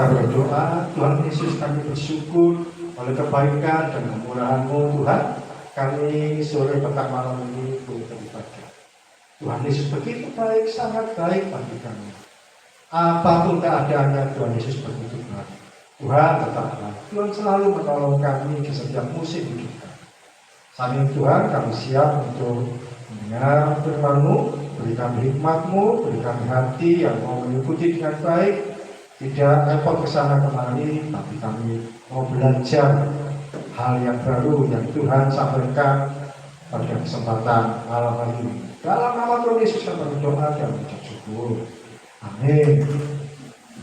Kita berdoa, Tuhan Yesus, kami bersyukur oleh kebaikan dan kemurahan-Mu Tuhan, kami sore petang malam ini boleh terlibatkan. Tuhan Yesus begitu baik, sangat baik bagi kami. Apapun keadaannya, Tuhan Yesus begitu baik. Tuhan tetap baik. Tuhan selalu menolong kami di setiap musim hidup kami. Saat ini Tuhan, kami siap untuk mendengar firman-Mu, beri kami hikmat-Mu, beri kami hati yang mau mengikuti dengan baik. Tidak repot kesana kemari, tapi kami mau belajar hal yang baru yang Tuhan sampaikan pada kesempatan malam hari ini. Dalam nama Tuhan Yesus kami berdoa dan mengucap syukur. Amin.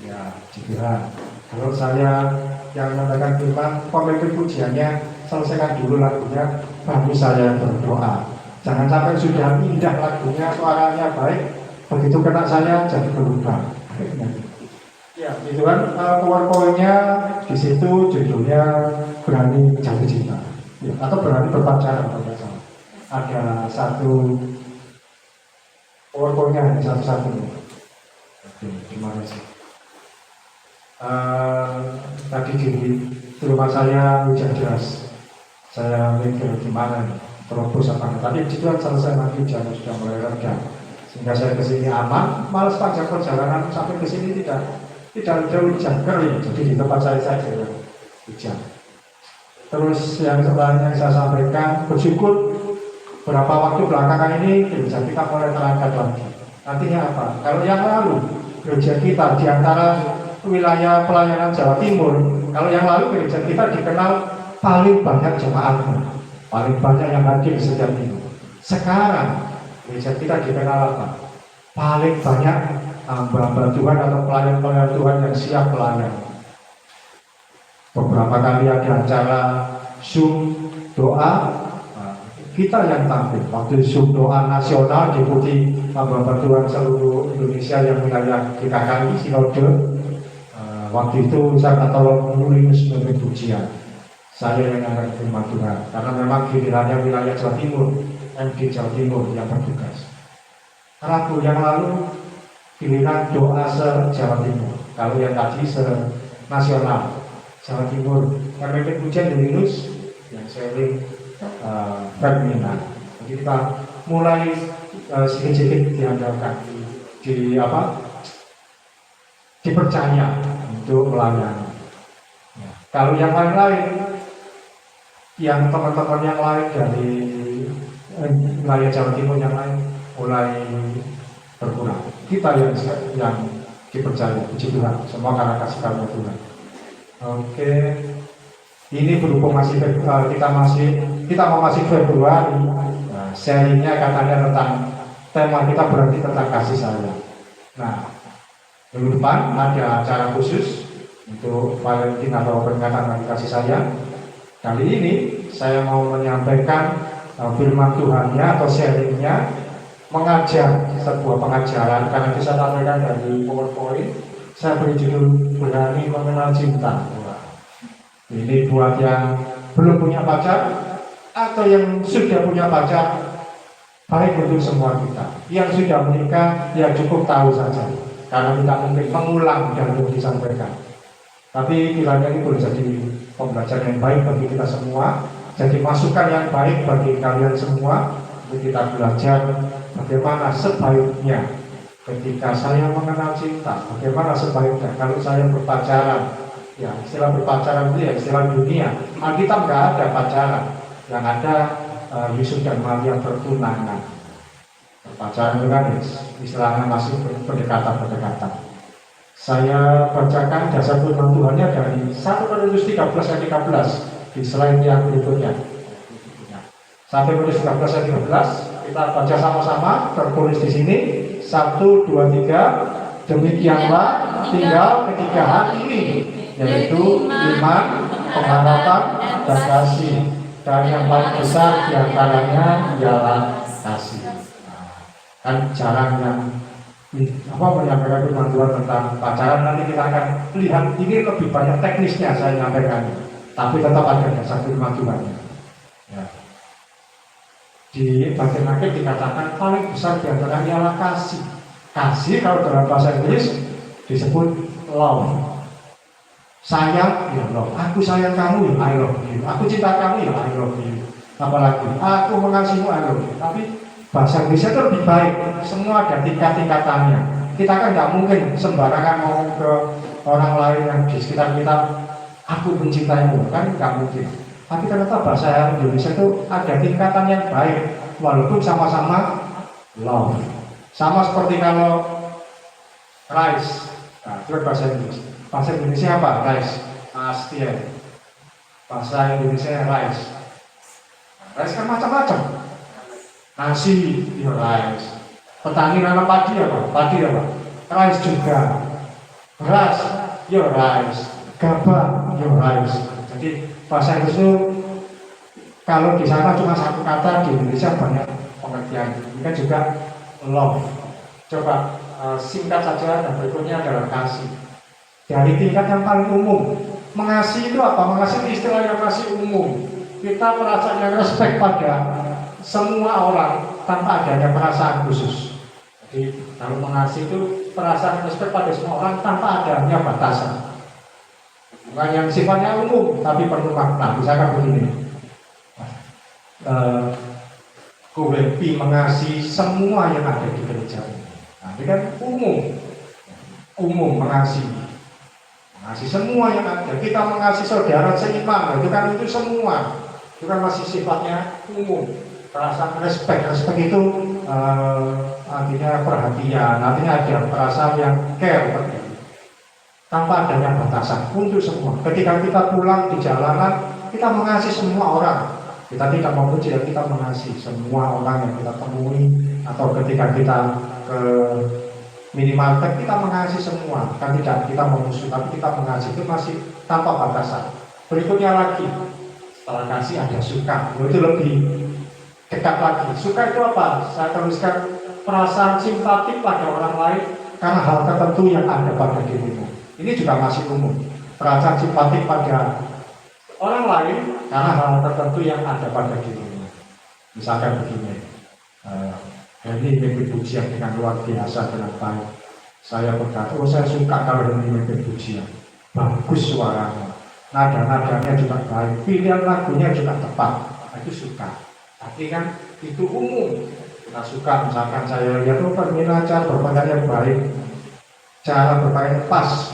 Ya, Tuhan. Kalau saya yang mendengarkan firman, pemimpin pujiannya selesaikan dulu lagunya, baru saya berdoa. Jangan sampai sudah indah lagunya, suaranya baik, begitu kena saya jadi berubah. Ya, itu kan powerpointnya di situ judulnya berani jatuh cinta, ya, atau berani berpacaran kalau tidak salah. Ada satu powerpointnya hanya satu-satu. Oke, terima kasih. Tadi di rumah saya hujan deras. Saya mikir gimana nih, terobos apa enggak. Tapi itu kan selesai nanti hujan sudah mulai reda, sehingga saya kesini aman. Malah sepanjang perjalanan sampai kesini tidak ada hujan kering, jadi di tempat saya saja hujan. Terus yang setelahnya saya sampaikan, bersyukur beberapa waktu belakangan ini gereja kita mulai terangkat lagi. Artinya apa? Kalau yang lalu gereja kita di antara wilayah pelayanan Jawa Timur, kalau yang lalu gereja kita dikenal paling banyak jemaatnya, paling banyak yang hadir setiap minggu. Sekarang gereja kita dikenal apa? Paling banyak hamba-hamba Tuhan atau pelayan-pelayan Tuhan yang siap pelayan. Beberapa kali ada acara Zoom doa, kita yang tampil. Waktu Zoom doa nasional diikuti hamba-hamba Tuhan seluruh Indonesia yang wilayah GKKI Sinode. Waktu itu saya tolong menulis pujian. Saya yang akan firman Tuhan, karena memang gilirannya wilayah Jawa Timur, MD Jawa Timur yang bertugas. Rabu yang lalu pilihan doa se-Jawa Timur. Kalau yang tadi se-nasional Jawa Timur, pemimpin pujian Yulinus yang sharing Ferdinand. Jadi kita mulai sedikit-sedikit diandalkan, dipercaya untuk melayani. Ya. Kalau yang lain-lain, yang teman-teman yang lain dari wilayah Jawa Timur yang lain mulai berkurang. Kita yang dipercaya, puji Tuhan, semua karena kasih karunia Tuhan. Oke, ini berhubung kita mau masih Februari, nah, sharingnya katanya tentang tema kita berarti tentang kasih sayang. Nah, minggu depan ada acara khusus untuk Valentine atau peringatan hari kasih sayang. Kali ini saya mau menyampaikan firman Tuhannya atau sharingnya, mengajar sebuah pengajaran, karena bisa sampaikan dari PowerPoint. Saya beri judul berani mengenal cinta. Ini buat yang belum punya pacar atau yang sudah punya pacar, baik untuk semua kita. Yang sudah menikah ya cukup tahu saja, karena tidak mungkin mengulang dan disampaikan. Tapi kiranya ini boleh jadi pembelajaran yang baik bagi kita semua, jadi masukan yang baik bagi kalian semua untuk kita belajar bagaimana sebaiknya ketika saya mengenal cinta, bagaimana sebaiknya kalau saya berpacaran. Ya, istilah berpacaran itu ya istilah dunia. Alkitab nggak ada pacaran, yang ada Yusuf dan Maria bertunangan. Berpacaran itu kan istilahnya masih berdekatan. Saya bacakan dasar firman Tuhannya dari 1 Korintus 13 ayat 13 di slide yang berikutnya. 1 Korintus 13 ayat 13 kita baca sama-sama, tertulis di sini 1, 2, 3. Demikianlah tinggal ketiga hal ini, yaitu iman, pengharapan, dan kasih. Dan yang paling besar diantaranya ialah kasih. Kan jarang yang menyampaikan firman Tuhan tentang pacaran. Nanti kita akan lihat ini lebih banyak teknisnya saya nyampaikan, tapi tetap ada dasar firman Tuhan. Ya. Di bagian akhir dikatakan paling besar diantaranya ialah kasih. Kasih kalau dalam bahasa Inggris disebut love. Sayang, ya love. Aku sayang kamu, ya I love you. Aku cinta kamu, ya I love you. Apalagi, aku mengasihimu, I love you. Tapi bahasa Indonesia itu lebih baik. Semua ada tingkat-tingkatannya. Kita kan nggak mungkin sembarangan ngomong ke orang lain yang di sekitar kita, aku mencintaimu, kan nggak mungkin. Tapi ternyata bahasa Indonesia itu ada tingkatan yang baik, walaupun sama-sama love. Sama seperti kalau rice, nah, itu bahasa Indonesia. Bahasa Indonesia apa? Rice, Astia. Bahasa Indonesia rice. Rice kan macam-macam. Nasi, ya rice. Petani nanam padi apa? Padi apa? Rice juga. Beras, ya rice. Gabah, ya rice. Jadi bahasa Indonesia kalau di sana cuma satu kata, di Indonesia banyak pengertian. Ini kan juga love. Coba singkat saja, dan berikutnya adalah kasih. Dari tingkat yang paling umum, mengasihi itu apa? Mengasihi istilah yang masih umum. Kita merasa respect pada semua orang tanpa adanya perasaan khusus. Jadi kalau mengasihi itu perasaan respect pada semua orang tanpa adanya batasan. Bukan yang sifatnya umum, tapi penuh makna. Misalkan begini, Kurepi mengasihi semua yang ada di gereja. Nah, ini kan umum mengasihi semua yang ada. Kita mengasihi saudara seiman, itu kan itu semua. Itu kan masih sifatnya umum. Perasaan respect itu artinya perhatian, artinya ada perasaan yang care tanpa adanya batasan untuk semua. Ketika kita pulang di jalanan, kita mengasihi semua orang. Kita tidak memuji, kita mengasihi semua orang yang kita temui. Atau ketika kita ke minimarket, kita mengasihi semua. Kan tidak kita memusuhi, tapi kita mengasihi, itu masih tanpa batasan. Berikutnya lagi, setelah kasih ada suka. Itu lebih dekat lagi. Suka itu apa? Saya tuliskan perasaan simpati pada orang lain karena hal tertentu yang ada pada dirimu. Ini juga masih umum. Perasaan simpati pada orang lain karena hal tertentu yang ada pada dirimu. Misalkan begini, Henry memimpin pujian dengan luar biasa, dengan baik. Saya berkata, saya suka kalau Henry memimpin pujian. Bagus suaranya, nada-nadanya juga baik, pilihan lagunya juga tepat. Itu suka. Tapi kan itu umum. Kita suka, misalkan saya lihat Permina cara berpakaian yang baik, cara berpakaian pas.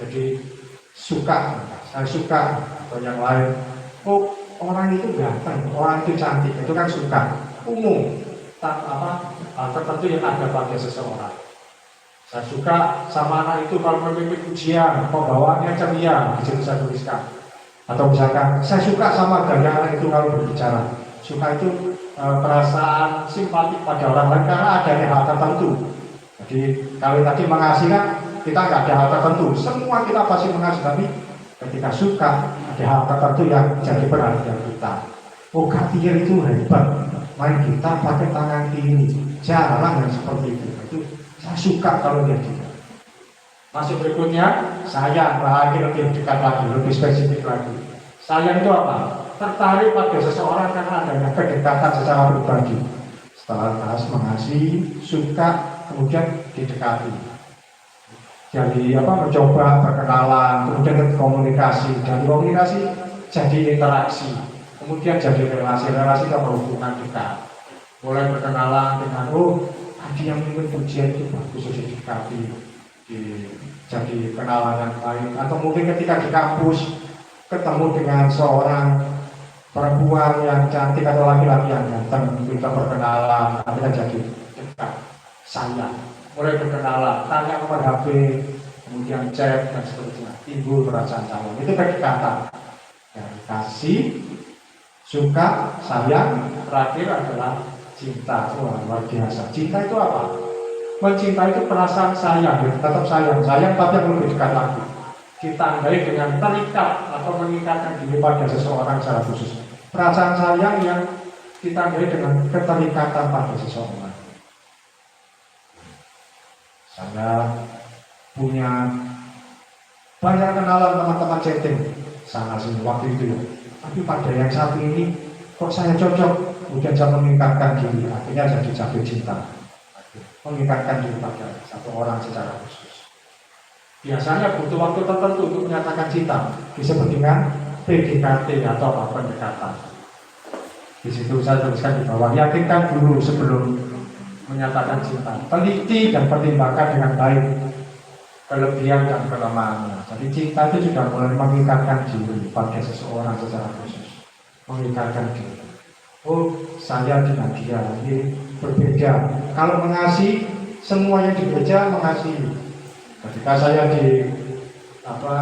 Jadi suka, saya suka. Atau yang lain, oh orang itu ganteng, orang itu cantik, itu kan suka. Umum, tertentu yang ada pada seseorang. Saya suka sama anak itu kalau memimpin ujian, pembawaannya ceria, di situ saya tuliskan. Atau misalkan, saya suka sama gaya anak itu kalau berbicara. Suka itu perasaan simpati pada orang lain karena adanya hal tertentu. Jadi kalau tadi mengasihi kan kita nggak ada hal tertentu, semua kita pasti mengasihi, tapi ketika suka ada hal tertentu yang jadi perhatian kita. Oh Katiel itu hebat, main gitar pakai tangan kiri, jarang yang seperti itu. Itu saya suka kalau dia gitu. Masuk berikutnya, sayang lagi, lebih dekat lagi, lebih spesifik lagi. Sayang itu apa? Tertarik pada seseorang karena adanya kedekatan secara pribadi. Setelah bahas mengasihi, suka, kemudian didekati. Jadi mencoba berkenalan, kemudian komunikasi, dan komunikasi jadi interaksi, kemudian jadi relasi atau hubungan dekat. Mulai berkenalan dengan tadi yang memimpin pujian itu bagus, didekati, jadi kenalan yang baik. Atau mungkin ketika di kampus ketemu dengan seorang perempuan yang cantik atau laki-laki yang ganteng, kita berkenalan, akhirnya jadi dekat, sayang. Mulai berkenalan, tanya nomor HP, kemudian chat dan seterusnya, timbul perasaan sayang. Itu kedekatan. Dari kasih, suka, sayang, terakhir adalah cinta. Wah, luar biasa. Cinta itu apa? Mencinta itu perasaan sayang, tetap sayang tapi yang lebih dekat lagi. Ditandai dengan terikat atau mengikatkan diri pada seseorang secara khusus. Perasaan sayang yang ditandai dengan keterikatan pada seseorang. Saya punya banyak kenalan teman-teman chatting sana sini waktu itu ya. Tapi pada yang satu ini kok saya cocok, kemudian saya meningkatkan diri, akhirnya jadi jatuh cinta. Meningkatkan diri pada satu orang secara khusus. Biasanya butuh waktu tertentu untuk menyatakan cinta, disebut dengan PDKT atau apa pendekatan. Di situ saya tuliskan di bawah, yakinkan dulu sebelum menyatakan cinta. Teliti dan pertimbangkan dengan baik kelebihan dan kelemahannya. Jadi cinta itu sudah mulai mengikatkan diri pada seseorang secara khusus, mengikatkan diri. Oh, saya dengan dia ini berbeda. Kalau mengasihi, semua yang di gereja mengasihi. Ketika saya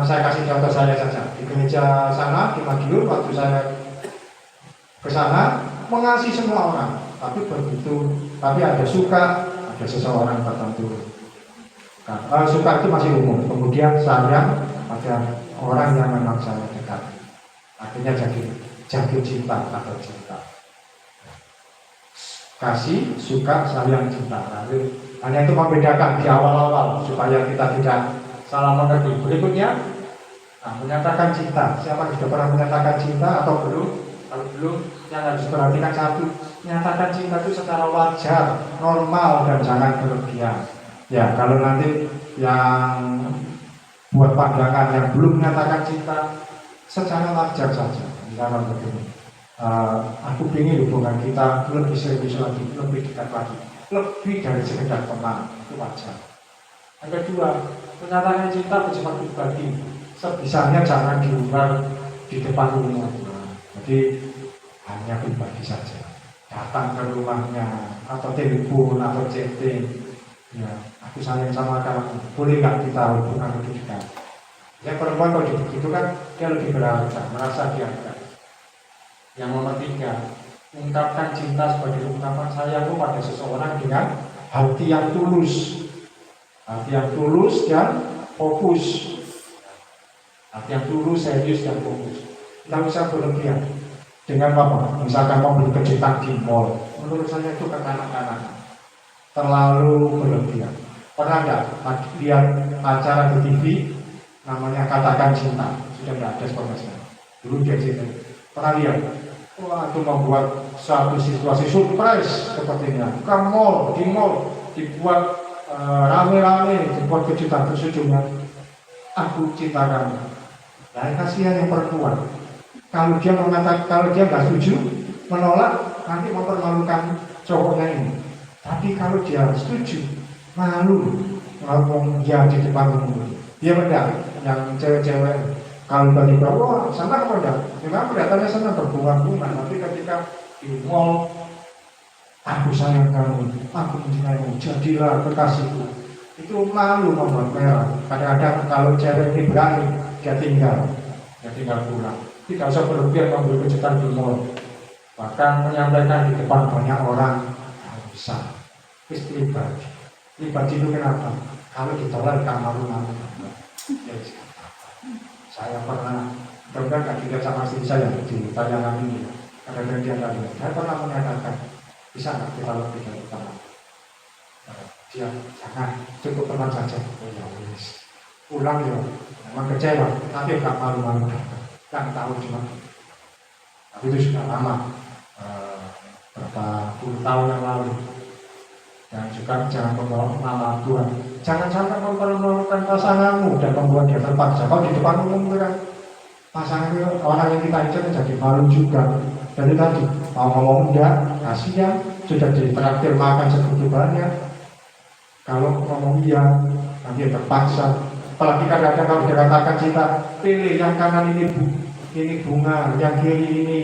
saya kasih contoh saya saja di gereja sana di Madiun, waktu saya ke sana mengasihi semua orang, tapi ada suka, ada seseorang tertentu. Suka itu masih umum, kemudian sayang pada orang yang memang saya dekat, artinya jatuh cinta atau cinta. Kasih, suka, sayang, cinta. Lalu hanya itu membedakan di awal-awal supaya kita tidak salah mengerti. Berikutnya, menyatakan cinta. Siapa yang sudah pernah menyatakan cinta atau belum? Kalau belum, yang harus diperhatikan satu, menyatakan cinta itu secara wajar, normal, dan jangan berlebihan. Ya, kalau nanti yang buat pandangan yang belum menyatakan cinta, secara wajar saja. Misalnya begini. Aku ingin hubungan kita lebih serius lagi, lebih dekat lagi, lebih dari sekedar teman, itu wajar. Yang kedua, menyatakan cinta bersifat pribadi, sebisanya jangan di luar, di depan umum. Jadi hanya pribadi saja, datang ke rumahnya, atau telepon, atau chatting. Ya, aku sayang sama kamu, boleh nggak kita hubungan lebih dekat? Yang perempuan kalau begitu kan dia lebih berharga, merasa dihargai. Yang nomor 3, ungkapkan cinta sebagai ungkapan sayangmu pada seseorang dengan hati yang tulus. Hati yang tulus dan fokus. Hati yang tulus, serius dan fokus. Tidak bisa berlebihan. Dengan apa? Misalkan mau beli kejutan di mall. Menurut saya itu kekanak-kanakan. Terlalu berlebihan. Pernah nggak lihat acara di TV namanya Katakan Cinta? Sudah nggak ada seperti dulu dia cerita. Pernah lihat? Wah, itu membuat suatu situasi surprise sepertinya. Bukan di mall dibuat rame-rame, dibuat kejutan tersujudnya. Aku cinta kamu. Nah, kasihan yang perempuan. Kalau dia nggak setuju, menolak, nanti mempermalukan cowoknya ini. Tapi kalau dia setuju, malu ngomong dia di depan umum. Dia beda yang cewek-cewek. Kalau tiba-tiba, wah, sana kamu enggak? Memang kelihatannya senang berbunga-bunga, tapi ketika di mall, aku sayang kamu, aku mencintaimu, jadilah kekasihku. Itu malu membuat merah. Kadang-kadang kalau cewek ini berani, dia tinggal pulang. Tidak usah berlebihan memberi kejutan di mall. Bahkan menyampaikan di depan banyak orang, tidak usah. Pribadi. Pribadi itu kenapa? Kalau ditolak, tak malu-malu. Ya, saya pernah kan juga sama istri saya di tayangan ini. Kadang-kadang dia nggak lihat. Saya pernah menyatakan, bisa nggak kita lebih dari teman? Dia jangan, cukup teman saja. Oh ya wis, pulang ya. Memang kecewa, tapi nggak malu-malu. Kan tahu cuma. Tapi itu sudah lama, berapa puluh tahun yang lalu. Dan juga jangan membawa nama Tuhan. Jangan sampai mempermalukan pasanganmu dan membuat dia terpaksa. Kalau di depan umum kan pasangan orang yang kita incar jadi malu juga. Jadi tadi mau ngomong enggak, kasihan sudah ditraktir makan segitu banyak. Kalau ngomong iya, nanti terpaksa. Apalagi kadang-kadang kalau dikatakan cinta, pilih yang kanan ini bunga, yang kiri ini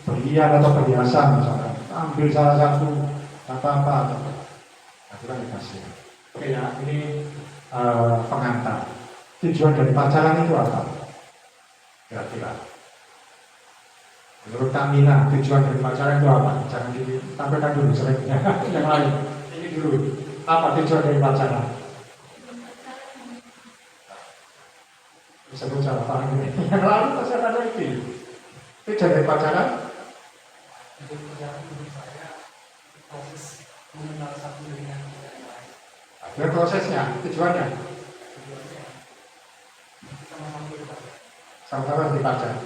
berlian atau perhiasan misalkan. Ambil salah satu, apa-apa. Itu kan dikasih. Oke ya, ini pengantar. Tujuan dari pacaran itu apa? Kira-kira. Menurut Kamina, tujuan dari pacaran itu apa? Jangan ditampilkan dulu sebaiknya. Yang lain. Ini dulu. Apa tujuan dari pacaran? Sebut salah paham ini. Yang lalu pasti ada itu. Tujuan dari pacaran? Untuk pacaran menurut saya proses mengenal satu dengan yang lain. Ada prosesnya, tujuannya. Sama-sama dipacar.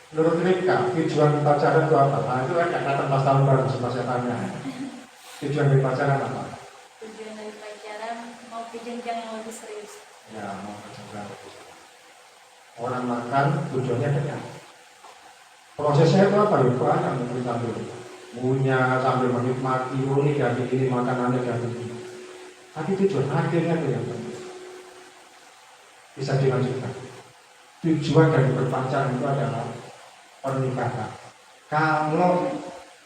Menurut Rika, tujuan pacaran itu apa? Nah, itu kan datang pas tahun baru, sempat saya tanya. Tujuan dari pacaran apa? Tujuan dari pacaran mau ke jenjang yang lebih serius. Ya, mau ke jenjang lebih serius. Orang makan tujuannya kenyang. Prosesnya itu apa ya? Banyak mungkin sambil punya, sambil menikmati, ini ganti ini, makanannya ganti ini. Tapi tujuan akhirnya itu yang penting. Bisa dilanjutkan. Tujuan dari berpacaran itu adalah pernikahan. Kalau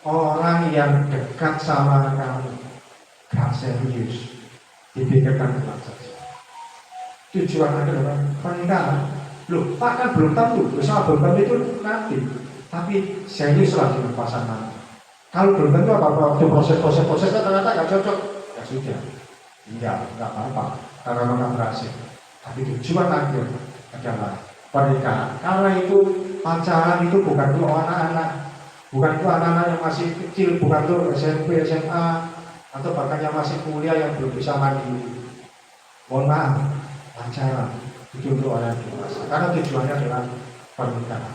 orang yang dekat sama kamu gak serius, dipikirkan dengan saja. Tujuan adalah pernikahan. Loh, bahkan belum tentu, usaha belum tentu itu nanti. Tapi seriuslah dengan pasangan. Kalau belum tentu apa-apa, waktu proses-prosesnya ternyata gak cocok, ya sudah. Enggak apa-apa, karena memang berhasil. Tapi tujuan akhir adalah pernikahan. Karena itu pacaran itu bukan untuk anak-anak, bukan untuk anak-anak yang masih kecil, bukan untuk SMP, SMA, atau bahkan yang masih kuliah yang belum bisa mandiri. Mohon maaf, pacaran itu untuk orang dewasa. Karena tujuannya adalah pernikahan.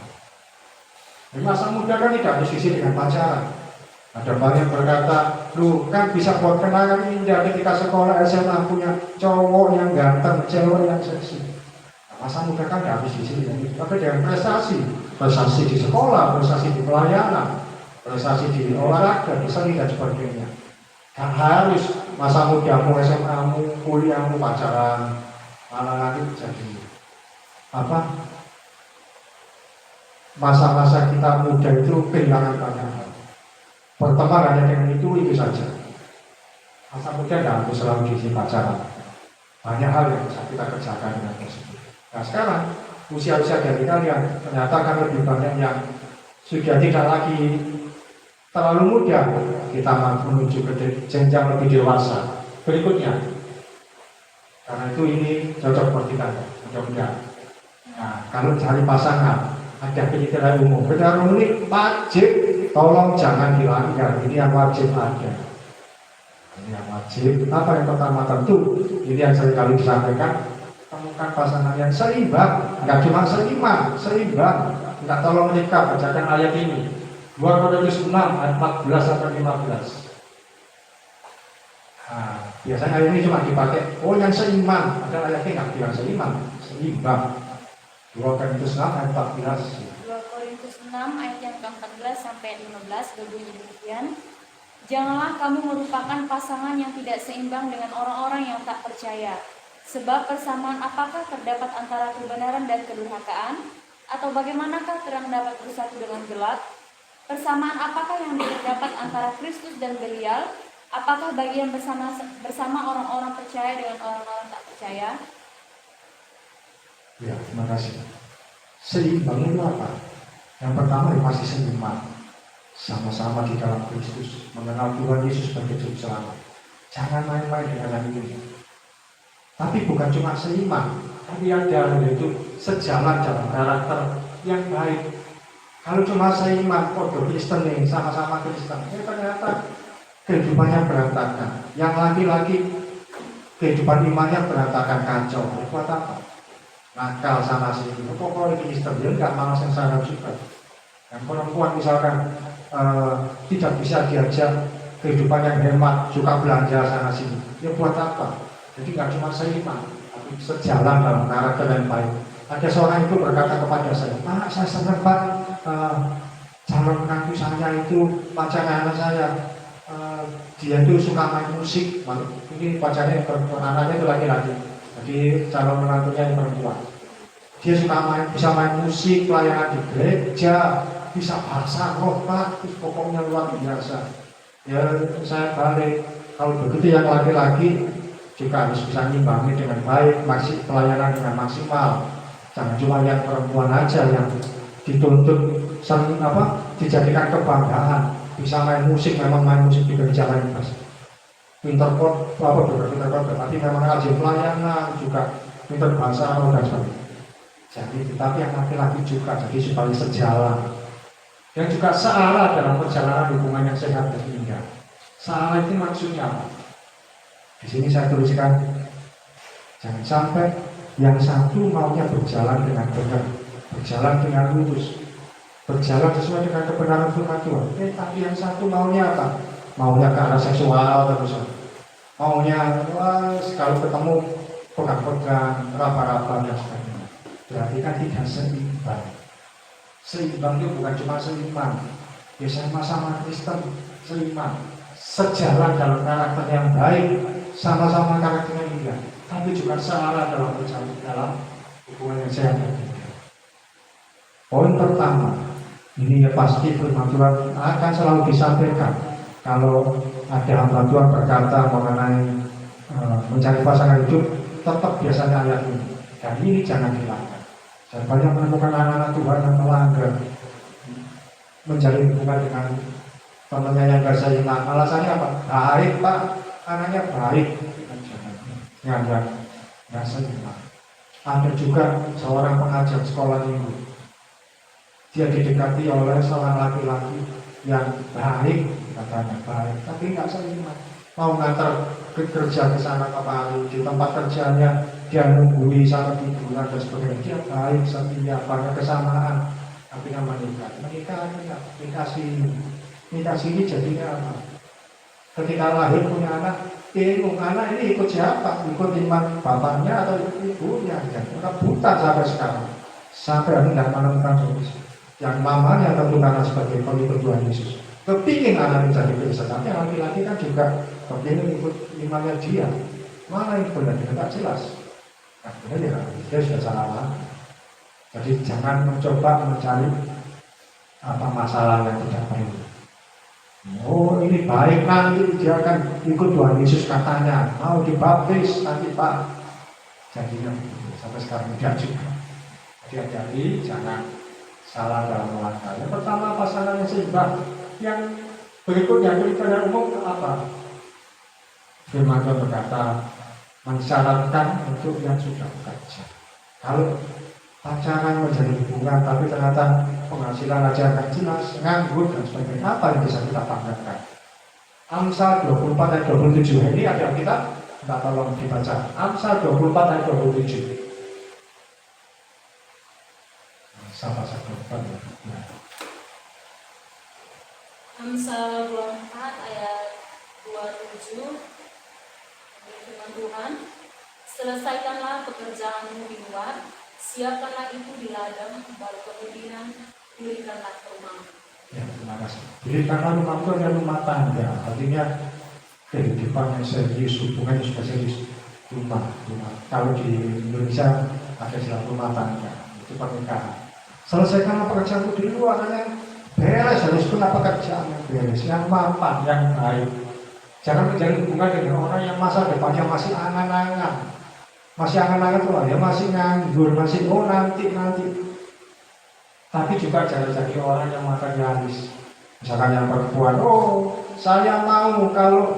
Di masa muda kan tidak diskusi dengan pacaran. Ada banyak berkata, lu kan bisa buat kenangan indah ketika sekolah SMA punya cowok yang ganteng, cewek yang seksi. Masa muda kan tidak habis di sini, tapi dengan prestasi di sekolah, prestasi di pelayanan, prestasi di olahraga, seni dan sebagainya. Gak harus masa mudamu, SMA-mu, kuliahmu, pacaran, malah nanti jadi apa? Masa-masa kita muda itu kehilangan banyak hal. Berteman hanya dengan itu saja. Masa muda tidak harus selalu diisi pacaran. Banyak hal yang bisa kita kerjakan dengan tersebut. Nah sekarang usia-usia dari kalian ternyata kan lebih banyak yang sudah tidak lagi terlalu muda, kita menuju ke jenjang lebih dewasa. Berikutnya, karena itu ini cocok buat kita, mudah-mudahan. Nah, kalau cari pasangan, ada kriteria umum. Kriteria umum ini wajib, tolong jangan dilanggar. Ini yang wajib ada. Ini yang wajib. Apa yang pertama tentu, ini yang seringkali disampaikan. Temukan pasangan yang seimbang, nggak cuma seimbang, nggak tolong menikah, bacakan ayat ini 2 Korintus 6 ayat 14 sampai 15. Nah, biasanya ayat ini cuma dipakai, oh yang seimbang, ada ayatnya nggak bilang seimbang. 2 Korintus 6 ayat 14. 2 Korintus 6 ayat yang ke-14 sampai 15 berbunyi demikian. Janganlah kamu merupakan pasangan yang tidak seimbang dengan orang-orang yang tak percaya. Sebab persamaan apakah terdapat antara kebenaran dan kedurhakaan? Atau bagaimanakah terang dapat bersatu dengan gelap? Persamaan apakah yang terdapat antara Kristus dan Belial? Apakah bagian bersama orang-orang percaya dengan orang-orang tak percaya? Ya, terima kasih. Seimbang itu apa? Yang pertama pasti seimbang. Sama-sama di dalam Kristus, mengenal Tuhan Yesus sebagai Juru Selamat. Jangan main-main dengan yang ini. Tapi bukan cuma seimbang, tapi ada yaitu sejalan dalam karakter yang baik. Kalau cuma seimbang, kode Kristen nih, sama-sama Kristen, ternyata kehidupannya berantakan. Yang laki-laki kehidupan imannya berantakan, kacau. Buat apa? Nakal sana sini. Pokoknya Kristen dia nggak malas yang sana juga. Yang perempuan misalkan tidak bisa diajak kehidupan yang hemat, suka belanja sana sini. Ya buat apa? Jadi nggak cuma seimbang, tapi sejalan dalam karakter yang baik. Ada seorang itu berkata kepada saya, Pak, saya senang Pak, calon menantu saya itu pacarnya anak saya, dia itu suka main musik. Ini pacarnya anaknya itu laki-laki, jadi calon menantunya yang perempuan. Dia suka bisa main musik, pelayanan di gereja, bisa bahasa roh Pak, pokoknya luar biasa. Ya saya balik, kalau begitu yang laki-laki juga harus bisa ngimbangi dengan baik, pelayanan dengan maksimal. Jangan cuma yang perempuan aja yang dituntut dijadikan kebanggaan. Bisa main musik, memang main musik di gereja lain mas. Pinter tapi memang rajin pelayanan juga, pinter bahasa dan sebagainya. Jadi tetapi yang laki-laki juga, jadi supaya sejalan. Yang juga searah dalam perjalanan hubungan yang sehat dan indah. Searah itu maksudnya apa? Di sini saya tuliskan, jangan sampai yang satu maunya berjalan dengan benar, berjalan dengan lurus, berjalan sesuai dengan kebenaran firman Tuhan. Tapi yang satu maunya apa? Maunya ke arah seksual terus. Maunya wah, kalau ketemu pegang-pegang, raba-raba dan sebagainya. Berarti kan tidak seimbang. Seimbang itu bukan cuma seimbang, ya sama-sama Kristen, seimbang, sejalan dalam karakter yang baik, sama-sama karakternya indah, tapi juga searah dalam perjalanan dalam hubungan yang sehat. Poin pertama, ini ya pasti firman Tuhan akan selalu disampaikan kalau ada hamba Tuhan berkata mengenai mencari pasangan hidup, tetap biasanya ayat ini. Dan ini jangan dilanggar. Saya banyak menemukan anak-anak Tuhan yang melanggar menjalin hubungan dengan temannya yang gak seimbang. Alasannya apa? Baik Pak, anaknya baik. Jangan gak seimbang. Ada juga seorang pengajar sekolah minggu. Dia didekati oleh seorang laki-laki yang baik, katanya baik, tapi nggak seimbang. Mau ngantar kerja ke sana ke Palu, di tempat kerjanya dia nunggui sama tiduran dan sebagainya. Dia baik, setia, banyak kesamaan. Tapi nggak menikah nikah sini jadinya apa? Ketika lahir punya anak, anak ini ikut siapa? Ikut iman bapaknya atau ikut ibunya? Dan mereka buta sampai sekarang, sampai hari tidak menemukan solusi. Yang mamanya tentu karena sebagai pengikut Tuhan Yesus kepingin anak menjadi Kristen, tapi laki-laki kan juga kepingin ikut imannya dia. Mana yang benar tidak jelas. Nah, benar ya, dia sudah salah. Jadi jangan mencoba mencari apa masalah yang tidak perlu. Oh ini baik, nanti dia akan ikut Tuhan Yesus katanya, mau dibaptis nanti Pak. Jadinya sampai sekarang tidak juga. Hati-hati, jangan salah dalam melangkah. Yang pertama pasangan yang seimbang. Yang berikutnya kriteria umum apa? Firman Tuhan berkata mensyaratkan untuk yang sudah bekerja. Kalau pacaran menjadi hubungan tapi ternyata penghasilan aja akan jelas, nganggur dan sebagainya, apa yang bisa kita banggakan? Amsal 24 ayat 27 ini ada kita tolong dibaca. Amsal 24 ayat 27. Sama satu ya. Amsal 24 ayat 27 firman Tuhan, selesaikanlah pekerjaanmu di luar, siapkanlah itu di ladang, baru kemudian dirikanlah rumahmu. Ya, terima kasih. Dirikanlah rumah itu adalah rumah tangga, artinya kehidupan yang serius, hubungan yang sudah serius. Rumah. Kalau di Indonesia ada istilah rumah tangga, itu pernikahan. Selesaikanlah pekerjaanmu di luar, beres, harus punya pekerjaan yang beres, yang mapan, yang baik. Jangan menjalin hubungan dengan orang yang masa depannya masih angan-angan. Masih angan-angan tuh, ya masih nganggur, masih nanti. Tapi juga jangan jadi orang yang materialis. Misalkan yang perempuan, saya mau kalau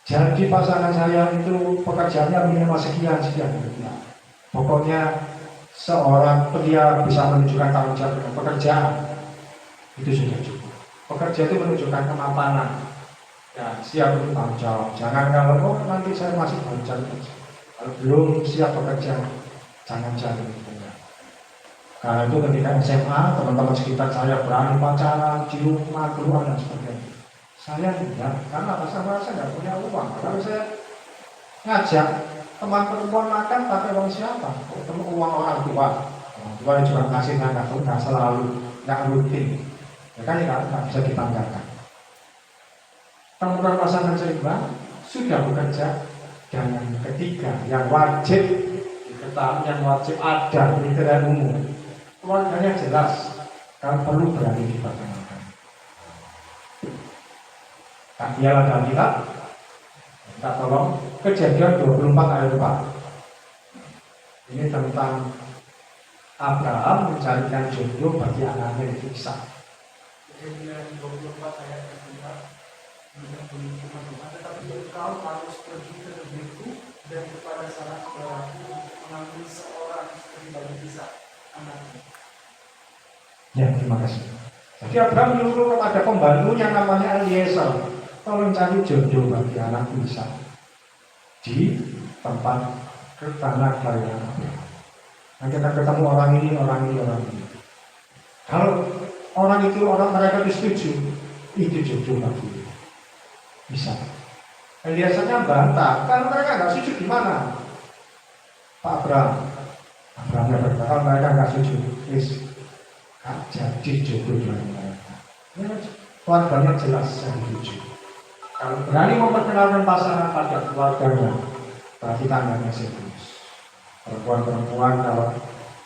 jadi pasangan saya itu pekerjaannya minimal sekian. Pokoknya seorang pria bisa menunjukkan tanggung jawab dengan pekerjaan, itu sudah cukup. Pekerja itu menunjukkan kemapanan, ya siap untuk tanggung jawab. Jangan kalau nanti saya masih baru cari kerja, kalau belum siap bekerja, jangan cari kerja. Karena itu ketika SMA, teman-teman sekitar saya berani pacaran, cium, keluar dan sebagainya. Saya tidak, karena saya merasa nggak punya uang. Kalau saya ngajak teman perempuan makan pakai uang siapa? Ketemu uang orang tua. Orang tua juga kasih nggak selalu, nggak rutin. Ya kan nggak bisa dibanggakan. Teman pasangan seimbang sudah bekerja. Dan yang ketiga, yang wajib diketahui, yang wajib ada kriteria umum. Keluarganya jelas, kan perlu berani diperkenalkan. Tak ialah dalam kitab. Kita tolong Kejadian 24 ayat 4. Ini tentang Abraham mencarikan jodoh bagi anaknya Ishak. Kejadian 24 ayat 4. Tetapi engkau harus pergi ke negeriku dan kepada sanak saudaraku mengambil seorang istri bagi Ishak anaknya. Ya, terima kasih. Jadi Abraham menyuruh kepada pembantunya namanya Eliezer, tolong cari jodoh bagi anak Ishak di tempat tanah kelahiran Abraham. Nanti kita ketemu orang ini. Kalau mereka setuju, itu jodoh bagi Ishak. Eliezer-nya bantah, kalau mereka nggak setuju gimana? Pak Abrahamnya berkata mereka nggak setuju, gak jadi jodoh dengan mereka. Ya, keluarganya jelas saya setuju. Kalau berani memperkenalkan pasangan pada keluarganya, berarti tandanya serius. Perempuan-perempuan kalau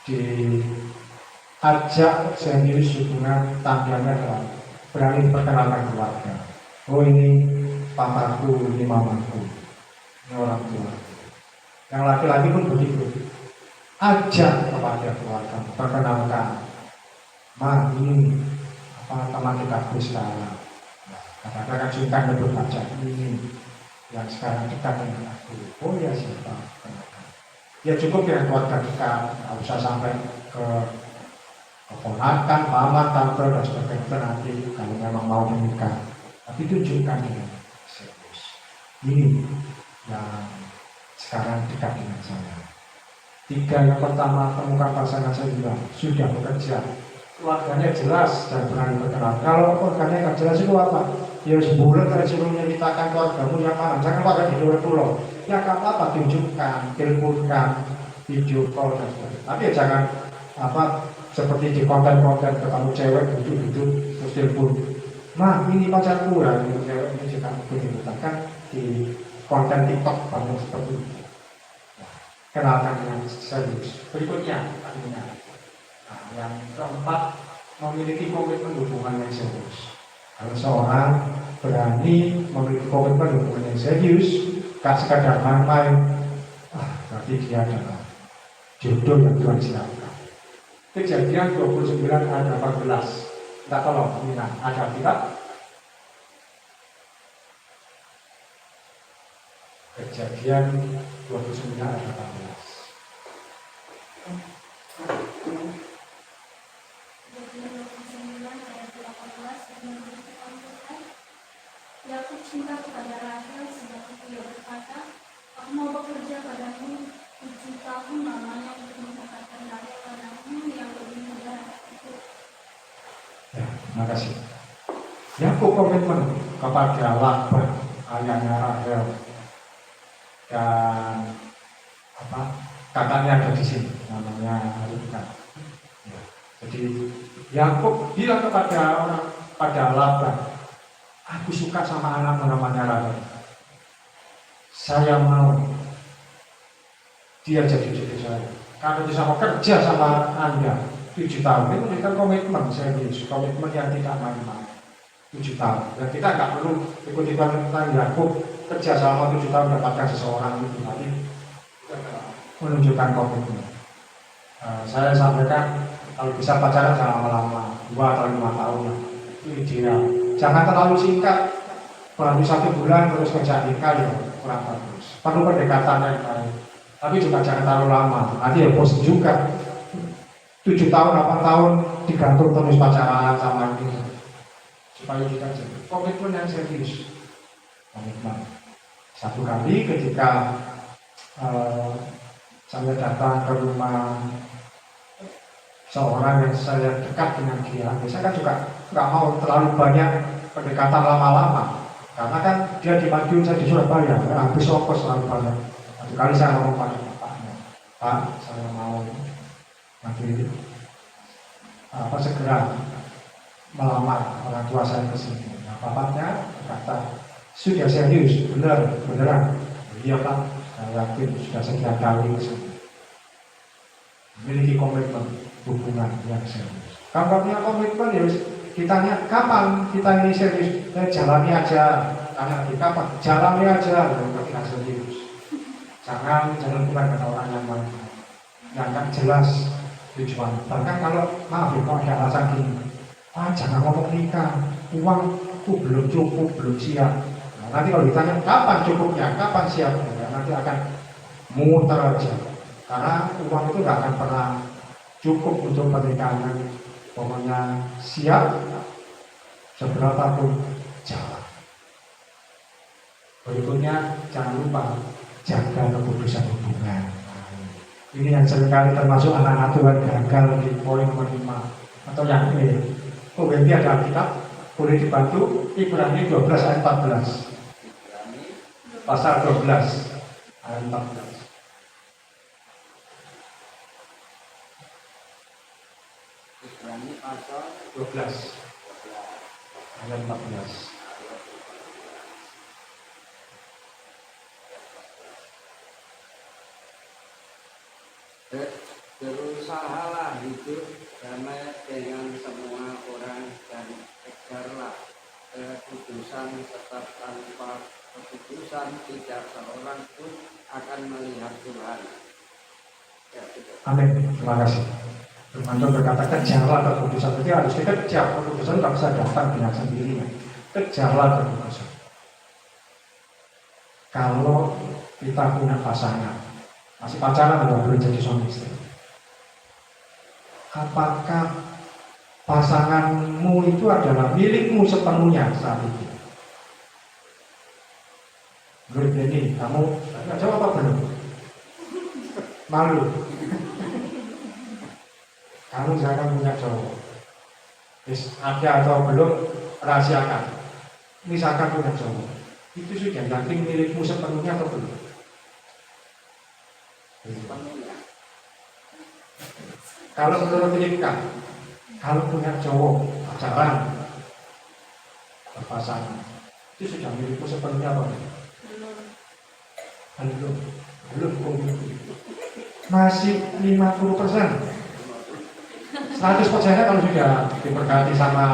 diajak serius hubungan, tandanya adalah berani memperkenalkan keluarga. Oh ini papaku, ini mamaku, ini orang tua. Yang laki-laki pun begitu. Ajak kepada keluarga, perkenalkan. Ma, ini teman dekatku sekarang. Kadang-kadang suka nyebut baca ini yang sekarang dekat dengan aku. Oh ya siapa? Ya cukup ya keluarga dekat, nggak usah sampai ke keponakan, paman, tante dan sebagainya nanti kalau memang mau menikah. Tapi tunjukkan dengan serius. Ini yang sekarang dekat dengan saya. 3 yang pertama, temukan pasangan saya juga sudah bekerja, keluarganya jelas dan berani berkenalan. Kalau keluarganya nggak jelas itu apa? Ya sebulan kalau suruh menceritakan keluargamu yang mana, jangan pada di luar pulau. Ya kamu apa? Tunjukkan, teleponkan, video call dan sebagainya. Tapi ya jangan seperti di konten-konten ketemu cewek duduk-duduk terus telepon. Nah ini pacarku ya, ini cewek ini juga diceritakan di konten TikTok banyak seperti itu. Kenalkan dengan serius. Berikutnya, yang keempat, memiliki komitmen hubungan yang serius. Kalau seorang berani memiliki komitmen hubungan yang serius, gak sekadar main-main, berarti dia adalah jodoh yang Tuhan siapkan. Kejadian 29 ayat 18. Kita tolong, ada tidak? Kejadian 29 ayat 18. Yakub cinta kepada Rahel sebab ia berkata, aku mau bekerja padamu 7 tahun lamanya untuk mendapatkan Rahel padamu yang lebih muda itu. Ya, terima kasih. Yakub komitmen kepada Laban, ayahnya Rahel, dan kakaknya ada di sini, namanya Ribka. Ya, jadi Yakub bilang pada Laban, aku suka sama anak namanya Rahel. Saya mau dia jadi jodoh saya. Kalau bisa mau kerja sama Anda 7 tahun, itu memberikan komitmen serius, komitmen yang tidak main-main. 7 tahun. Dan kita nggak perlu ikut-ikutan tentang Yakub kerja selama 7 tahun dapatkan seseorang itu. Nanti menunjukkan komitmen. Saya sampaikan kalau bisa pacaran jangan lama-lama, 2 atau 5 tahun lah. Itu ideal. Jangan terlalu singkat, baru 1 bulan terus kerja nikah ya kurang bagus. Perlu pendekatan yang baik. Tapi juga jangan terlalu lama. Nanti ya bosan juga. 7 tahun, 8 tahun digantung terus pacaran sama ini. Supaya kita jadi komitmen yang serius. Komitmen. Satu kali ketika saya datang ke rumah seorang yang saya dekat dengan dia, saya kan juga nggak mau terlalu banyak pendekatan lama-lama, karena kan dia di Madiun, saya di Surabaya, habis ongkos terlalu banyak. Satu kali saya ngomong pada bapaknya, Pak, saya mau nanti segera melamar orang tua saya ke sini. Nah, bapaknya berkata, sudah serius, beneran. Iya Pak, saya yakin sudah sekian kali kesini. Memiliki komitmen hubungan yang serius. Kalau punya komitmen ya ditanya kapan kita ini serius, jalani aja. Tanya lagi kapan, jalani aja. Kalau kita serius, jangan bukan kata orang yang lain, yang kan jelas tujuan. Bahkan kalau maaf ya, kalau ada alasan gini, jangan ngomong nikah, uangku belum cukup, belum siap. Nanti kalau ditanya kapan cukupnya, kapan siapnya, ya, nanti akan muter aja. Karena uang itu nggak akan pernah cukup untuk pernikahan. Pokoknya siap seberapa pun jalan. Berikutnya jangan lupa jaga keputusan hubungan. Ini yang seringkali termasuk anak-anak Tuhan gagal di poin nomor 5 atau yang ini. Oh, ini ada Alkitab, boleh dibantu Ibrani 12 ayat 14. pasal 12 ayat 14. Ibrani pasal 12 ayat 14. Berusahalah hidup damai dengan semua orang dan kejarlah kekudusan, sebab tanpa kekudusan tidak seorang pun akan melihat Tuhan. Ya, gitu. Amin. Terima kasih. Firman Tuhan berkata, kejarlah kekudusan. Jadi harus dikejar. Kekudusan tak bisa datang dengan sendirinya. Kejarlah kekudusan. Kalau kita punya pasangan, masih pacaran atau belum jadi suami istri, apakah pasanganmu itu adalah milikmu sepenuhnya saat itu? Menurut ini, kamu nggak jawab apa belum? Malu. Kamu jangan punya cowok. Ada atau belum, rahasiakan. Misalkan punya cowok, itu sudah yakin milikmu sepenuhnya atau belum? Sepenuhnya. Kalau menurut Rifka, kalau punya cowok pacaran, berpasangan, itu sudah milikmu sepenuhnya apa? Belum. Belum. Masih 50%. 100% kalau sudah diberkati sama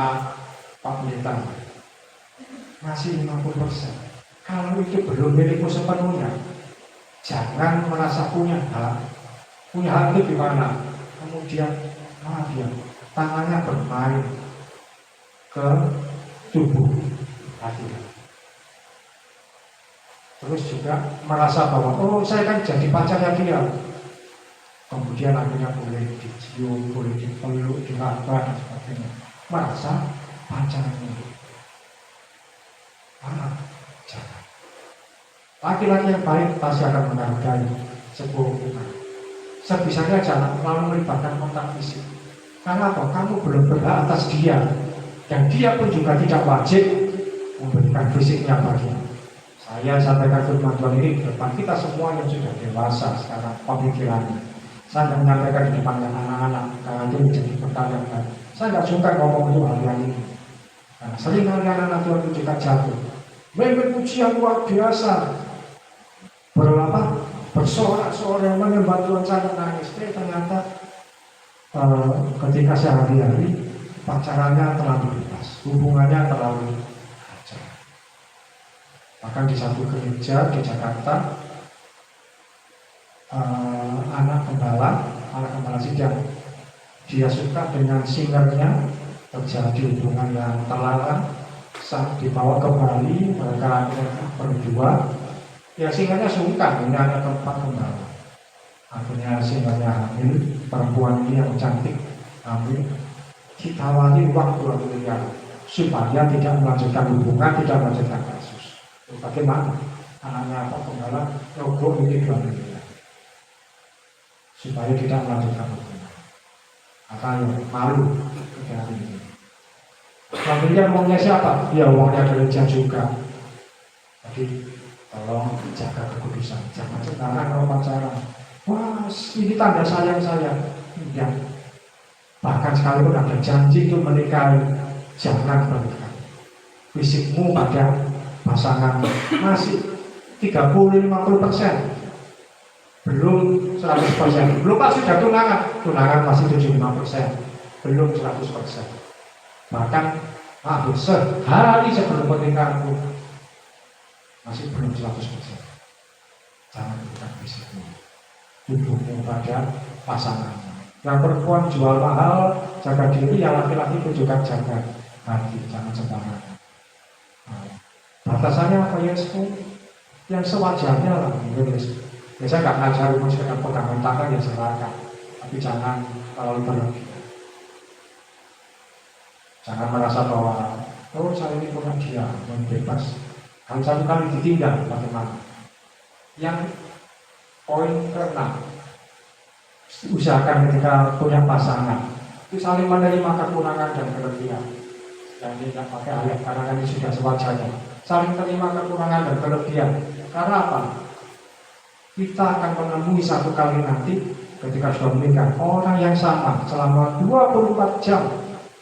Pak Pendeta. Masih 50%. Kalau itu belum milikmu sepenuhnya, jangan merasa punya hak. Punya hak itu gimana? Kemudian, maaf ya, tangannya bermain ke tubuh hati. Terus juga merasa bahwa, oh saya kan jadi pacarnya dia. Kemudian akhirnya boleh dicium, boleh dipeluk, diraba, dan sebagainya. Merasa pacarnya. Jangan. Laki-laki yang baik pasti akan menghargai sebuah hubungan. Sebisanya jangan terlalu melibatkan kontak fisik. Karena apa? Kamu belum berhak atas dia. Dan dia pun juga tidak wajib memberikan fisiknya bagimu. Saya sampaikan firman Tuhan ini di depan kita semua yang sudah dewasa sekarang pemikirannya. Saya tidak menyampaikan di depan anak-anak karena itu menjadi pertanyaan. Saya tidak suka ngomong itu hal-hal ini. Karena sering kali anak-anak Tuhan itu juga jatuh. Memimpin pujian luar biasa. Bersorak-sorak menyembah Tuhan sampai nangis. Ternyata ketika sehari-hari pacarannya terlalu bebas, hubungannya terlalu lancar. Bahkan di satu gereja di Jakarta, anak gembala sidang, dia suka dengan singernya, terjadi hubungan yang terlarang. Saat dibawa ke Bali, mereka berdua, ya singernya sungkan, ini ada tempat gembala. Akhirnya singernya hamil, perempuan ini yang cantik hamil, ditawari uang 2 miliar supaya tidak melanjutkan hubungan, tidak melanjutkan kasus. Bagaimana? Anaknya Pak Penggala nyogok ini 2 miliar supaya tidak melanjutkan hubungan. Makanya malu dari ini. 2 miliar uangnya siapa? Ya uangnya gereja juga. Jadi tolong jaga kekudusan, jangan sembarangan kalau pacaran. Wah, ini tanda sayang saya. Ya. Bahkan sekalipun ada janji untuk menikahi, jangan menikah. Fisikmu pada pasangan masih 30-50%, belum 100%. Belum pas sudah tunangan masih 75%, belum 100%. Bahkan sehari sebelum pernikahan pun masih belum 100%. Jangan bukan fisikmu, tubuhmu pada pasangan. Yang perempuan jual mahal, jaga diri, yang laki-laki itu juga jaga hati, jangan sembarangan. Batasannya apa ya? Yang sewajarnya lah. Biasanya nggak ngajar rumah sekedar pegangan tangan ya silakan, tapi jangan terlalu berlebihan. Jangan merasa bahwa oh saya ini punya dia, yang bebas. Kalau satu kali ditinggal, bagaimana? Yang poin ke-6, usahakan ketika punya pasangan itu saling menerima kekurangan dan kelebihan. Dan tidak pakai ayat karena ini sudah sewajarnya. saling terima kekurangan dan kelebihan. Karena apa? Kita akan menemui satu kali nanti ketika sudah menikah orang yang sama selama 24 jam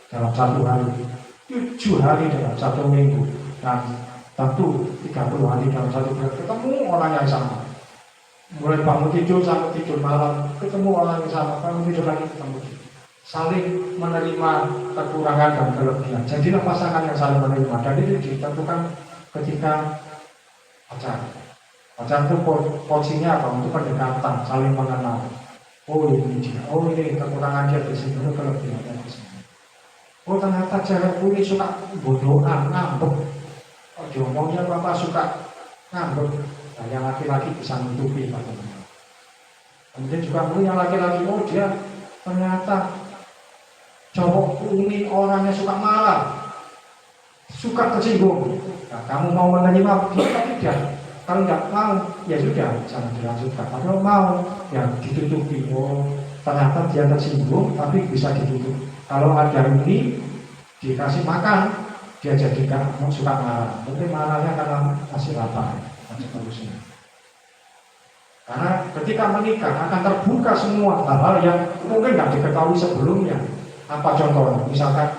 dalam satu hari, 7 hari dalam satu minggu, dan tentu 30 hari dalam satu bulan ketemu orang yang sama. Mulai bangun tidur sampai tidur malam ketemu orang yang sama, bangun tidur lagi ketemu. Saling menerima kekurangan dan kelebihan. Jadilah pasangan yang saling menerima. Dan itu ditentukan ketika pacaran. Pacaran itu porsinya apa? Untuk pendekatan, saling mengenal. Oh ini dia, oh ini kekurangan dia di sini, itu kelebihannya di sini. Oh ternyata cewekku ini suka bodohan, ngambek. Oh ngomongnya apa suka ngambek. Nah, yang laki-laki bisa menutupi katanya. Kemudian juga yang laki-laki, oh dia ternyata cowok ini orangnya suka marah, suka tersinggung. Nah, kamu mau menerima dia atau tidak? Kalau tidak mau, ya sudah, jangan dilanjutkan. Kalau mau, ya ditutupi. Oh, ternyata dia tersinggung, tapi bisa ditutup. Kalau ada ini dikasih makan, dia jadi nggak suka marah. Mungkin marahnya karena masih lapar. Seterusnya. Karena ketika menikah akan terbuka semua hal-hal yang mungkin nggak diketahui sebelumnya. Apa contohnya? Misalkan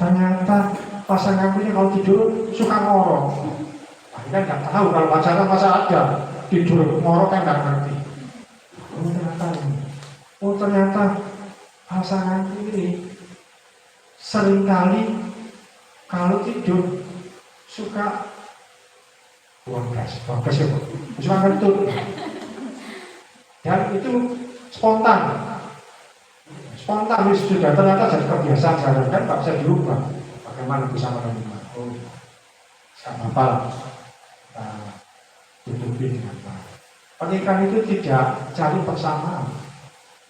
ternyata pasangan ini kalau tidur suka ngorok. Kita nggak tahu kalau pacaran masa ada tidur ngorok kan nggak ngerti. Oh ternyata pasangan ini seringkali kalau tidur suka buang gas ya, suka ngentut. Dan itu spontan sudah ternyata jadi kebiasaan sehari-hari kan nggak bisa dirubah. Bagaimana bisa menerima? Oh, nggak apa-apa lah. Tutupi dengan baik. Pernikahan itu tidak cari persamaan.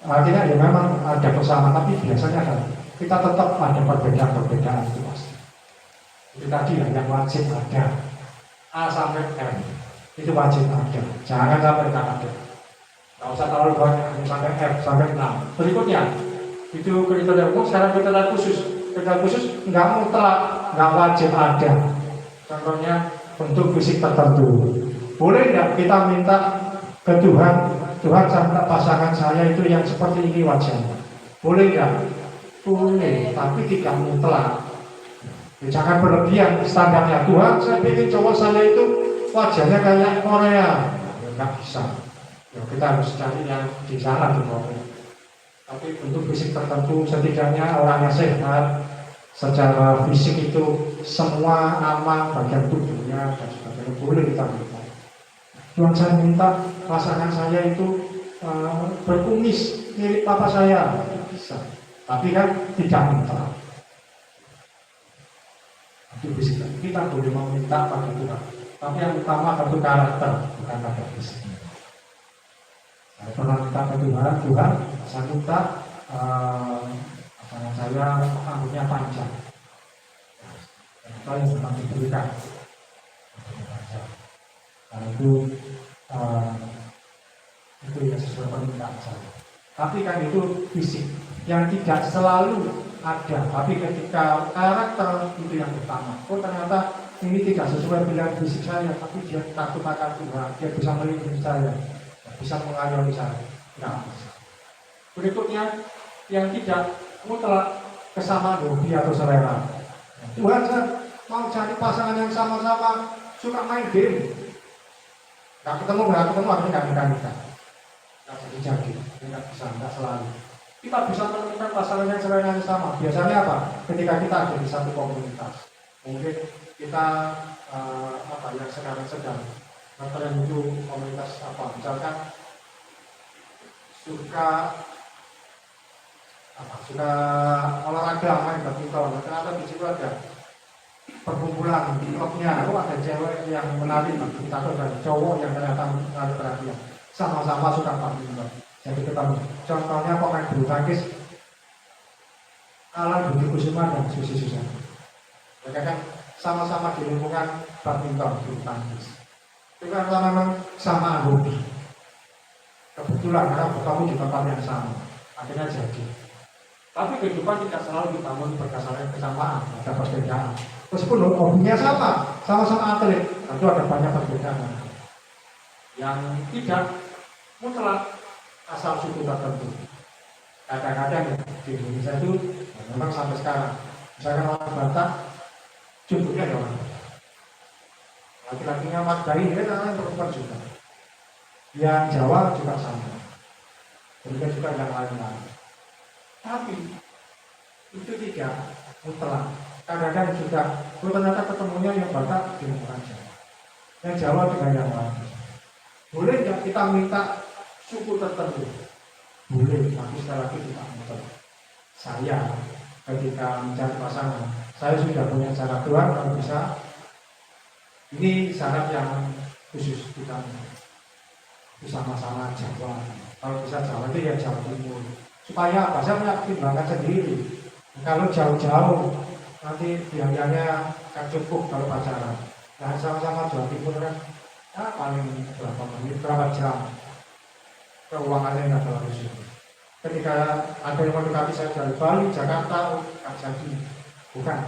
Artinya ya memang ada persamaan, tapi biasanya kan kita tetap ada perbedaan itu pasti. Itu tadi yang wajib ada. A sampai M itu wajib ada, jangan sampai tak ada. Nggak usah terlalu banyak, sampai F sampai 6. Berikutnya itu kriteria umum. Sekarang kriteria khusus nggak mutlak, nggak wajib ada. Contohnya bentuk fisik tertentu. Boleh nggak kita minta ke Tuhan sampai pasangan saya itu yang seperti ini wajahnya? Boleh nggak? Boleh, tapi tidak mutlak. Jangan berlebihan standarnya. Tuhan, saya ingin cowok saya itu wajahnya kayak Korea. Ya, nggak bisa. Ya, kita harus cari yang di sana di Korea. Tapi bentuk fisik tertentu, setidaknya orangnya sehat, secara fisik itu semua aman, bagian tubuhnya dan sebagainya boleh kita minta. Tuhan, saya minta pasangan saya itu berkumis mirip papa saya, bisa. Tapi kan tidak minta. Itu fisik. Kita boleh meminta pada Tuhan. Tapi yang utama tentu karakter, bukan pada fisik. Saya pernah minta ke Tuhan, saya minta saya rambutnya panjang. Itu yang memang diberikan. Karena itu yang sesuai permintaan saya. Tapi kan itu fisik yang tidak selalu ada, tapi ketika karakter itu yang utama. Oh ternyata ini tidak sesuai dengan fisik saya, tapi dia takut akan Tuhan, dia bisa melindungi saya, bisa mengayomi saya. Nah, berikutnya yang tidak mutlak kesamaan hobi atau selera. Tuhan, saya mau cari pasangan yang sama-sama suka main game. Nggak ketemu, akhirnya nggak nikah. Nggak jadi, nggak bisa, nggak selalu. Kita bisa menemukan pasangan yang selera yang sama. Biasanya apa? Ketika kita ada di satu komunitas, mungkin kita yang sekarang sedang ngetren itu komunitas apa? Misalkan suka olahraga, main badminton. Ternyata di situ ada perkumpulan di klubnya. Ada cewek yang menarik badminton dan cowok yang ternyata menarik perhatian. Sama-sama suka badminton. Jadi ketemu. Contohnya pemain bulu tangkis Alan Budi Kusuma dan Susi Susanti. Mereka kan sama-sama di lingkungan badminton bulu tangkis. Itu karena memang sama hobi. Kebetulan karena kamu di tempat yang sama, akhirnya jadi. Tapi kehidupan tidak selalu dibangun berdasarkan kesamaan, ada perbedaan. Meskipun hobinya sama-sama atlet, tentu ada banyak perbedaan. Yang tidak mutlak asal suku tertentu. Kadang-kadang di Indonesia itu memang sampai sekarang, misalkan orang Batak, judulnya ada orang Batak. Laki-lakinya Mas Bayi, dia namanya perempuan juga. Yang Jawa juga sama. Demikian juga yang lain-lain. Tapi itu tidak mutlak. Kadang-kadang juga ternyata ketemunya yang Batak dengan orang Jawa, yang Jawa dengan yang lain. Boleh nggak kita minta suku tertentu? Boleh, tapi sekali lagi tidak mutlak. Saya ketika mencari pasangan, saya sudah punya cara keluar kalau bisa. Ini syarat yang khusus kita sama-sama Jawa. Kalau bisa Jawa itu ya Jawa Timur. Supaya apa? Saya punya pertimbangan sendiri. Kalau jauh-jauh nanti biayanya kan cukup kalau pacaran. Nah sama-sama Jawa Timur kan paling berapa menit, berapa jam. Keuangannya nggak terlalu sulit. Ketika ada yang mendekati saya dari Bali, Jakarta, nggak jadi. Bukan.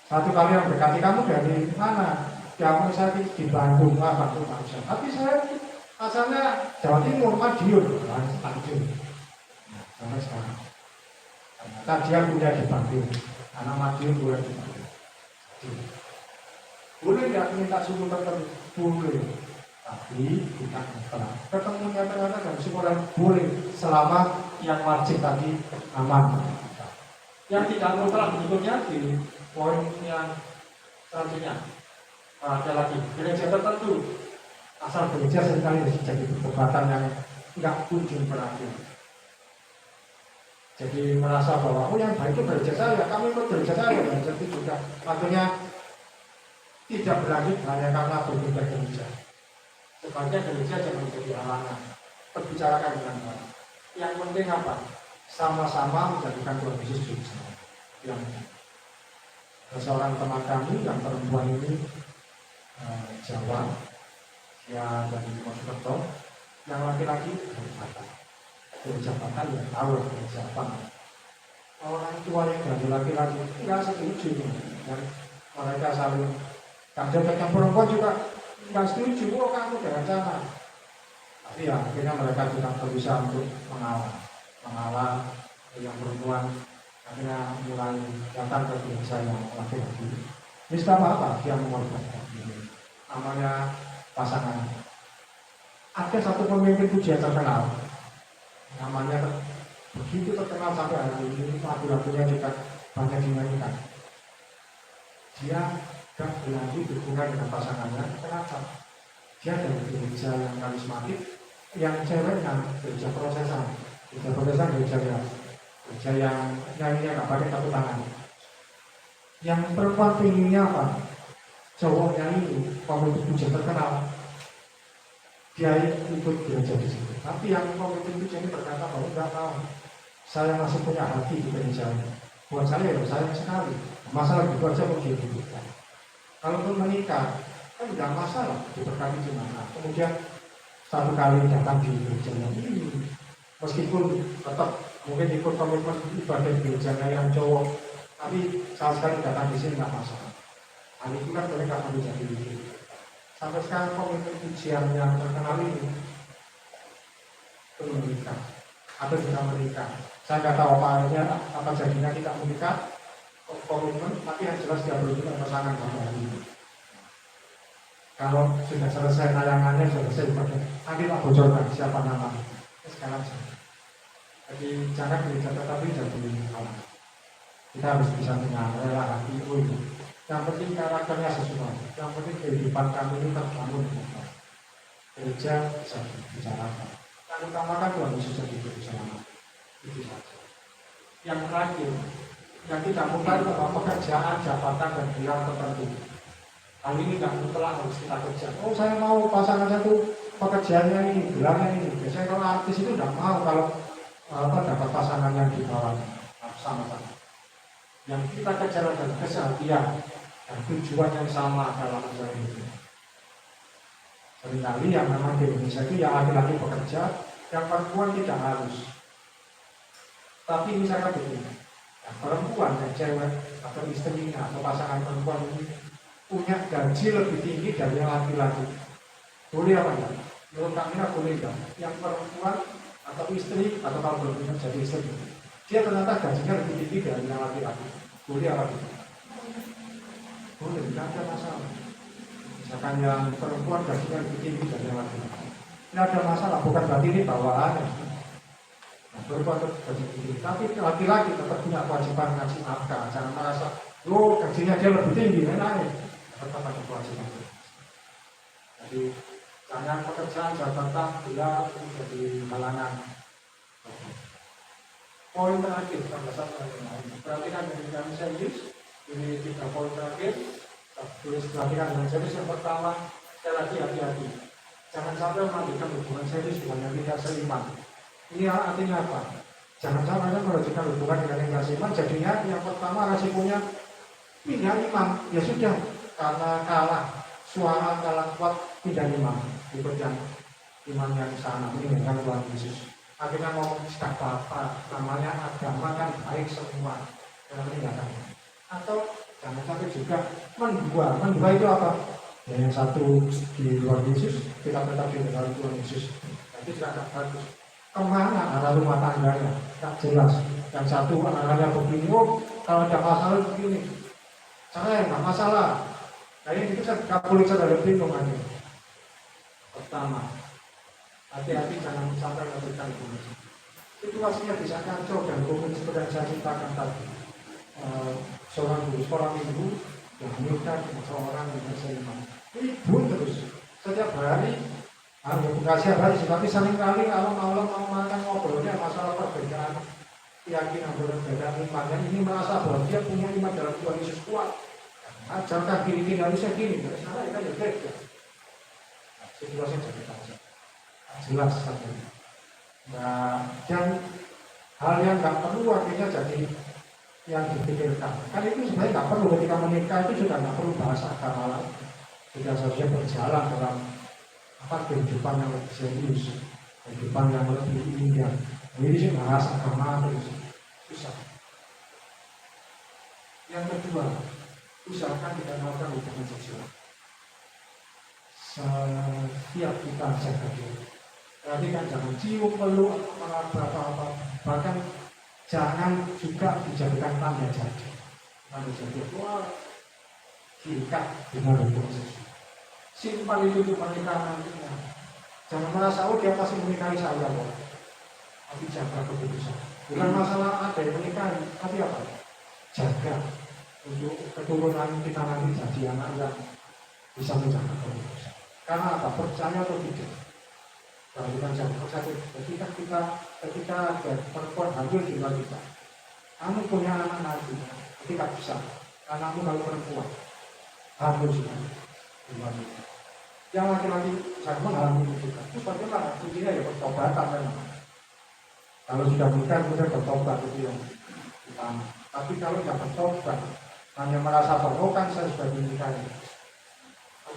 Satu kali yang mendekati kamu dari mana? Ya saya di Bandung, Bandung aja. Tapi saya asalnya Jawa Timur, Madiun, Madiun. Sampai sekarang. Tadi dia punya di Bandung, anak Madiun boleh di Bandung. Boleh nggak minta suku tertentu? Boleh. Tapi bukan mutlak. Ketemunya ternyata dan semua boleh selama yang wajib tadi aman. Yang tidak mutlak bentuknya di poin yang selanjutnya. Ada lagi gereja tertentu, asal gereja seringkali jadi perdebatan yang nggak kunjung berakhir. Jadi merasa bahwa yang baik itu gereja saya, kami ikut gereja saya, dan jadi juga akhirnya tidak berlanjut hanya karena berbeda gereja. Sebagai gereja jangan menjadi halangan, berbicarakan dengan baik. Yang penting apa? Sama-sama menjadikan Tuhan Yesus Juru Selamat. Yang seorang teman kami yang perempuan ini Jawa, ya dari Mojokerto, yang laki-laki dari Batak. Dari Jabatan ya tahu dari Jabatan. Orang tua yang dari laki-laki nggak setuju, dan mereka saling kadang yang perempuan juga nggak setuju. Oh kamu jangan sana. Tapi ya akhirnya mereka juga berusaha untuk mengalah yang perempuan. Akhirnya mulai datang ke gereja yang laki-laki. Ini apa? Dia mengorbankan namanya pasangan. Ada satu pemimpin pujian terkenal, namanya begitu terkenal sampai hari ini, lagu-lagunya juga banyak dinyanyikan. Dia gak berlanjut hubungan dengan pasangannya. Kenapa? Dia dari gereja yang karismatik, yang ceweknya gereja prosesan. Gereja yang nyanyinya gak pakai tepuk tangan. Yang perempuan pinginnya apa? Cowoknya ini, pemimpin pujian terkenal, dia ikut gereja di situ. Tapi yang pemimpin pujian ini berkata bahwa enggak tahu, saya masih punya hati di gereja ini. Buat saya ya sayang sekali. Masalah gitu aja mau dihidupkan. Kalau pun menikah, kan tidak masalah, diberkati gimana. Kemudian satu kali datang di gereja ini, meskipun tetap mungkin ikut komitmen ibadah di gereja yang cowok, tapi saat sekali datang di sini tidak masalah. Hal itu kan mereka akan menjadi hidup. Sampai sekarang komitmen pujian yang terkenal ini belum menikah atau tidak menikah. Saya nggak tahu apa jadinya tidak menikah komitmen, tapi yang jelas dia belum punya pasangan sampai hari ini. Kalau sudah selesai tayangannya, sudah selesai nanti tak bocorkan siapa namanya. Sekarang saja. Jadi jangan gereja tetapi jadi alam. Kita harus bisa mengalah hati itu. Yang penting karakternya sesuai. Yang penting kehidupan kami ini terbangun. Gereja bisa dibicarakan. Yang utama kan Tuhan Yesus jadi bersama. Itu saja. Yang terakhir, yang tidak mutlak bahwa pekerjaan, jabatan dan gelar tertentu. Hal ini tidak mutlak harus kita kerja. Oh saya mau pasangan satu pekerjaannya ini, gelarnya ini. Biasanya kalau artis itu tidak mau kalau dapat pasangan yang di bawah sama-sama. Yang kita kejar adalah kesehatan dan tujuan yang sama dalam ajaran itu. Seringkali yang memang di Indonesia itu yang laki-laki bekerja, yang perempuan tidak harus. Tapi misalkan begini, nah, perempuan dan cewek atau istrinya atau pasangan perempuan ini punya gaji lebih tinggi dari yang laki-laki, boleh apa enggak? Menurut Kamila boleh enggak? Yang perempuan atau istri atau kalau belum jadi istri, dia ternyata gajinya lebih tinggi dari yang laki-laki, boleh apa tidak? Boleh, tidak ada masalah. Misalkan yang perempuan gajinya lebih tinggi dari yang laki-laki, tidak ada masalah, bukan berarti ini bawaannya. Nah, perempuan gaji tinggi, tapi laki-laki tetap punya kewajiban ngasih nafkah. Jangan merasa, gajinya dia lebih tinggi, enak. Tetap ada kewajiban. Jadi jangan pekerjaan jabatan bila menjadi halangan. Poin terakhir, tambahan lain. Perhatikan dengan serius. Ini 3 poin terakhir. Tulis perhatikan dengan serius. Yang pertama, sekali lagi hati-hati. Jangan sampai melanjutkan hubungan serius dengan yang tidak seiman. Ini artinya apa? Jangan sampai melanjutkan hubungan dengan yang tidak seiman. Jadinya yang pertama resikonya pindah iman. Ya sudah, karena kalah suara kalah kuat pindah iman. Ikut yang iman yang sana meninggalkan Tuhan Yesus. Akhirnya ngomong tidak apa-apa, namanya agama kan baik semua, jangan meninggalkan. Atau jangan sampai juga mendua itu apa? Ya, yang satu di luar Yesus, kita tetap di dalam Tuhan Yesus. Itu juga tidak bagus. Kemana arah rumah tangganya? Tak jelas. Yang satu arahnya begini, kalau ada masalah begini, saya nggak masalah. Nah ini kita Katolik saudara bingung aja. Pertama, hati-hati jangan sampai memberikan hubungan. Situasinya bisa kacau dan hubungan seperti yang saya ceritakan tadi. Seorang guru sekolah minggu yang menikah dengan seorang yang seiman. Ribut terus setiap hari. Bukan setiap hari, tapi sering kali kalau malam mau makan ngobrolnya masalah perbedaan keyakinan berbeda imannya. Ini merasa bahwa dia punya iman dalam Tuhan Yesus kuat. Ajarkan gini harusnya gini, dari sana kita ya beda. Situasi jadi kacau. Jelas saja. Nah, dan hal yang nggak perlu akhirnya jadi yang dipikirkan. Kan itu sebenarnya nggak perlu ketika menikah itu juga nggak perlu bahas agama lagi. Sudah seharusnya berjalan dalam kehidupan yang lebih serius, kehidupan yang lebih indah. Jadi sih bahas agama terus susah. Yang kedua, usahakan tidak melakukan hubungan seksual. Setiap kita jaga diri. Berarti kan jangan cium, peluk, apa-apa. Bahkan jangan juga dijadikan tanda jadi. Tanda jadi, sikat dengan hubungan seksual. Simpan itu untuk pernikahan nantinya. Jangan merasa, dia pasti menikahi saya kok. Tapi jaga keputusan. Bukan masalah ada yang menikahi, tapi apa? Jaga untuk keturunan kita nanti jadi anak yang bisa menjaga keputusan. Karena apa? Percaya atau tidak? Kalau kita jangan percaya, ketika ada perempuan hamil di luar kita, kamu punya anak nanti, ketika bisa, anakmu kalau perempuan hamil juga di luar kita. Yang laki-laki saya mengalami itu juga. Itu bagaimana? Kuncinya ya pertobatan memang. Kalau sudah menikah kemudian bertobat itu yang utama. Tapi kalau tidak bertobat, hanya merasa bahwa kan saya sudah menikah.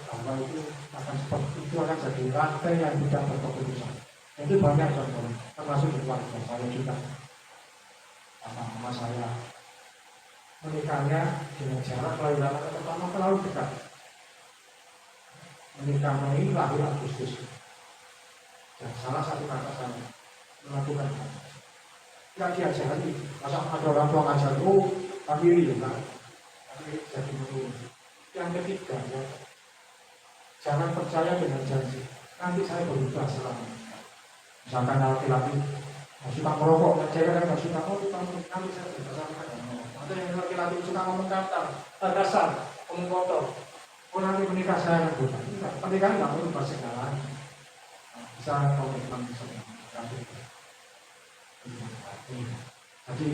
Bahwa itu akan seperti itu akan jadi rantai yang tidak berkeputusan. Itu banyak contohnya, termasuk di keluarga saya juga. Sama saya menikahnya dengan jarak kelahiran pertama terlalu dekat. Menikah Mei lahir Agustus. Dan salah satu kakak saya melakukan tidak diajari. Masa ada orang tua ngajar, kami kan? Tapi jadi menurut. Yang ketiga, ya, jangan percaya dengan janji. Nanti saya berubah selama. Misalkan laki-laki suka merokok, dan cewek nggak suka merokok, nanti saya berubah sama. Atau yang laki-laki suka ngomong kasar, ngomong kotor. Nanti menikah saya akan berubah. Pernikahan nggak berubah segalanya. Bisa komitmen semua. Jadi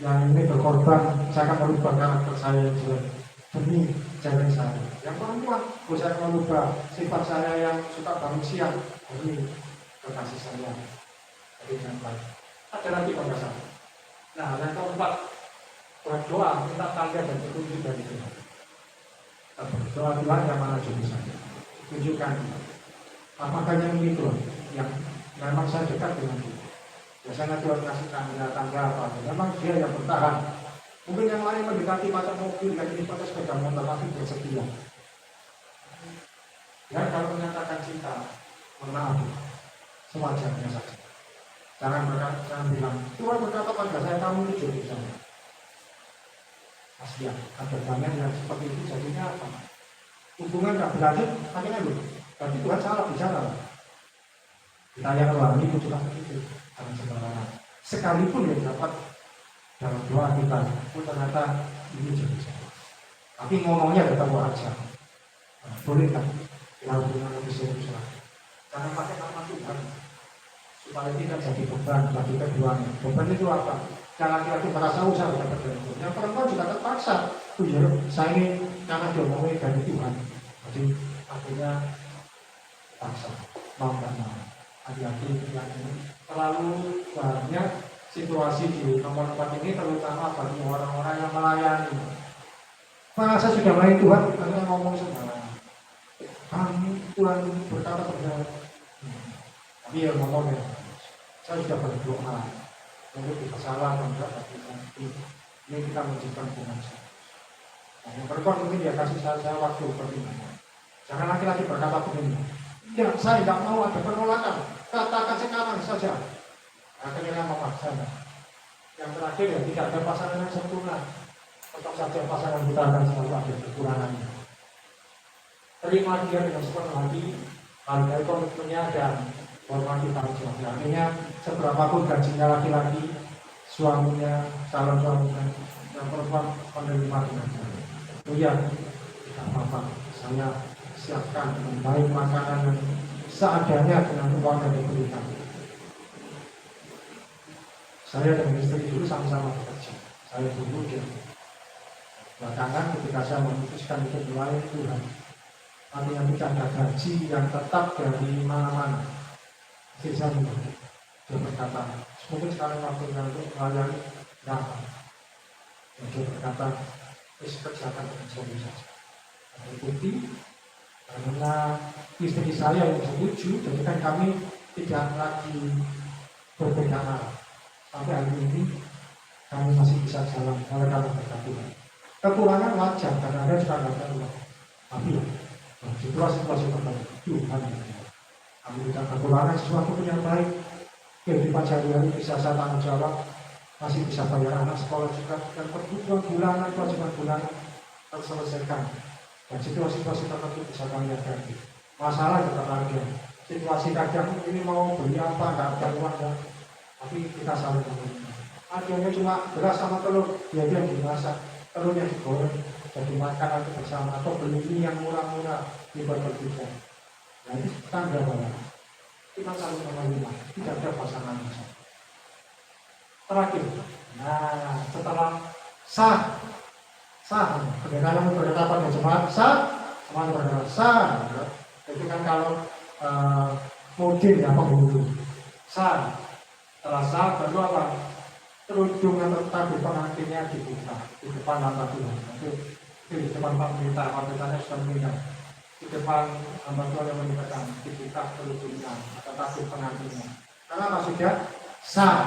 yang ini berkorban, saya akan merubah karakter saya yang jelek demi cewek saya. Yang perempuan, saya akan merubah sifat saya yang suka bangun siang demi kekasih saya. Jadi yang baik. Ada lagi pembahasan. Nah, yang keempat, berdoa minta tanda dan petunjuk dari Tuhan. Berdoa Tuhan yang mana juga saya tunjukkan apakah yang itu yang memang saya dekat dengan Tuhan. Biasanya Tuhan kasih tanda-tanda apa, memang dia yang bertahan. Mungkin yang lain mendekati pacar mobil, lagi pacar sepeda motor, tapi bersedia. Dan kalau menyatakan cinta, mohon maaf, sewajarnya saja. Jangan bilang, Tuhan berkata pada saya, kamu itu jodoh saya. Kasihan, ada banyak yang seperti itu, jadinya apa? Hubungan gak berlanjut, akhirnya loh, berarti Tuhan salah bicara. Kita yang lain itu juga begitu, jangan sembarangan. Sekalipun yang dapat dalam doa kita, pun ternyata ini jodoh saya. Tapi ngomongnya tetap wajar. Nah, boleh kan? Kita hubungan lebih serius lah. Jangan pakai nama Tuhan, supaya tidak jadi beban bagi keduanya. Beban itu apa? Jangan laki-laki merasa usaha dapat dari Tuhan. Yang perempuan juga terpaksa. Ya, saya ini karena diomongin dari Tuhan. Jadi akhirnya paksa, mau nggak mau. Hati-hati yang ini. Terlalu banyak situasi di tempat-tempat ini, terutama bagi orang-orang yang melayani. Masa sudah melayani Tuhan, karena ngomong sembarangan. Kami Tuhan berkata pada tapi ya ngomong ya, saya sudah berdoa. Mungkin kita salah atau enggak, tapi ini kita menunjukkan hubungan saya. Nah, yang perempuan mungkin dia kasih saya waktu pertimbangan. Jangan laki-laki berkata begini, ya saya tidak mau ada penolakan, katakan sekarang saja. Akhirnya memaksa. Yang terakhir ya tidak ada pasangan yang sempurna. Tetap saja pasangan kita akan selalu ada kekurangannya. Terima dia dengan sepenuh hati, hargai komitmennya dan hormati tanggung jawabnya. Artinya seberapapun gajinya laki-laki, suaminya, calon suaminya, yang perempuan menerima dengan baik. Oh iya, tidak apa-apa. Saya siapkan dengan baik makanan yang seadanya dengan uang yang diberikan. Saya dengan istri dulu sama-sama bekerja. Saya dulu dia. Belakangan ketika saya memutuskan untuk melayani Tuhan, artinya tidak ada gaji yang tetap dari mana-mana. Jadi saya dia berkata, mungkin sekarang waktunya untuk melayani berapa? Dia berkata, kerjakan dengan serius saja. Ada bukti, karena istri saya yang setuju, jadi kan kami tidak lagi berbeda arah. Sampai hari ini kami masih bisa jalan oleh karena berkat Tuhan. Kekurangan wajar karena ada juga nggak ada uang. Tapi situasi-situasi tertentu Tuhan kami tidak kekurangan sesuatu pun yang baik. Kehidupan sehari-hari bisa saya tanggung jawab, masih bisa bayar anak sekolah juga, dan kebutuhan bulanan, kewajiban bulanan terselesaikan. Dan situasi-situasi tertentu bisa kami hadapi. Masalah tetap ada. Situasi kadang ini mau beli apa, nggak ada uang ya. Tapi kita saling mengerti. Akhirnya cuma beras sama telur, dia yang dimasak, telurnya digoreng, jadi makan nanti bersama, atau beli mie yang murah-murah dibuat berbeda. Nah ini tanda bahwa kita saling menerima, tidak ada pasangan besar. Terakhir, nah setelah sah, pendekatan yang berkata pada jemaat sah, semuanya berkata sah. Itu kan kalau mungkin ya penghulu sah. Setelah sah, baru apa? Kerudung atau tadi pengantinnya dibuka di depan mata Tuhan. Itu di depan pemerintahnya sudah meninggal. Di depan hamba Tuhan yang menikahkan dibuka kerudungnya atau tadi pengantinnya. Karena apa sudah? Sah.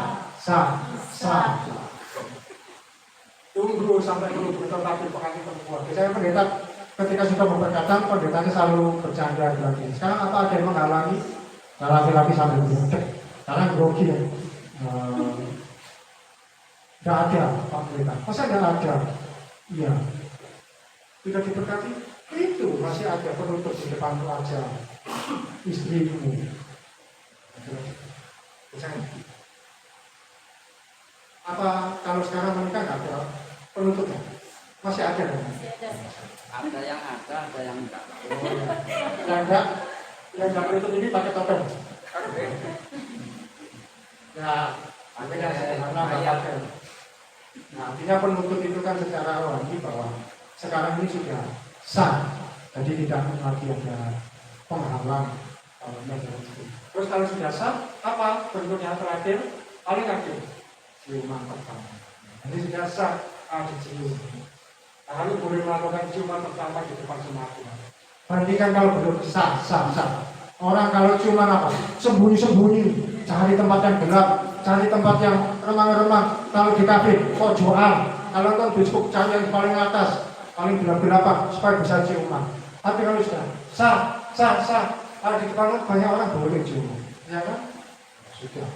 Tunggu sampai kerudung atau tadi pengantin perempuan. Saya pendeta ketika sudah memperkatakan, pendetanya selalu bercanda lagi. Sekarang apa ada yang menghalangi? Laki-laki sampai berdekat. Karena grogi ya. Tidak ada Pak Pendeta. Masa tidak ada? Iya. Tidak diberkati? Itu masih ada penutup di depan wajah istrimu. Apa kalau sekarang menikah nggak ada penutupnya? Masih ada kan? Ada yang ada yang enggak. Yang enggak penutup ini pakai topeng. Ya, akhirnya sederhana pakai. Nah, artinya penutup itu kan secara rohani bahwa sekarang ini sudah sah, jadi tidak lagi ada penghalang. Terus kalau sudah sah, apa bentuknya terakhir? Paling akhir ciuman pertama. Ini sudah sah, dicium. Lalu boleh melakukan ciuman pertama di depan jemaat Tuhan. Bandingkan kalau belum sah. Orang kalau ciuman apa? Sembunyi-sembunyi, cari tempat yang gelap. cari tempat yang remang-remang. Kalau di kafe, pojokan. Kalau kan besok cari yang paling atas, paling berapa supaya bisa ciuman. Tapi kalau sudah kalau di depan banyak orang boleh ciuman, ya kan? Sudah.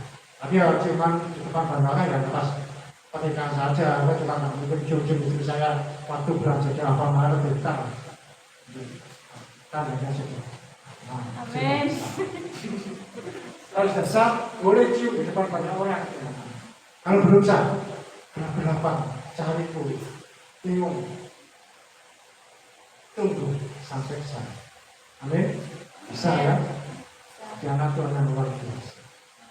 Tapi kalau ciuman di depan banyak ya pas pernikahan saja. Saya juga nggak mungkin cium-cium istri saya waktu belanja di Alfamart kita. Kan hanya sudah. Amin. Kalau sudah sah, boleh cium di depan banyak orang. Kalau belum sah, berapa cari kulit, cium, tunggu sampai sah. Amin. Bisa ya? Di anak Tuhan yang luar biasa.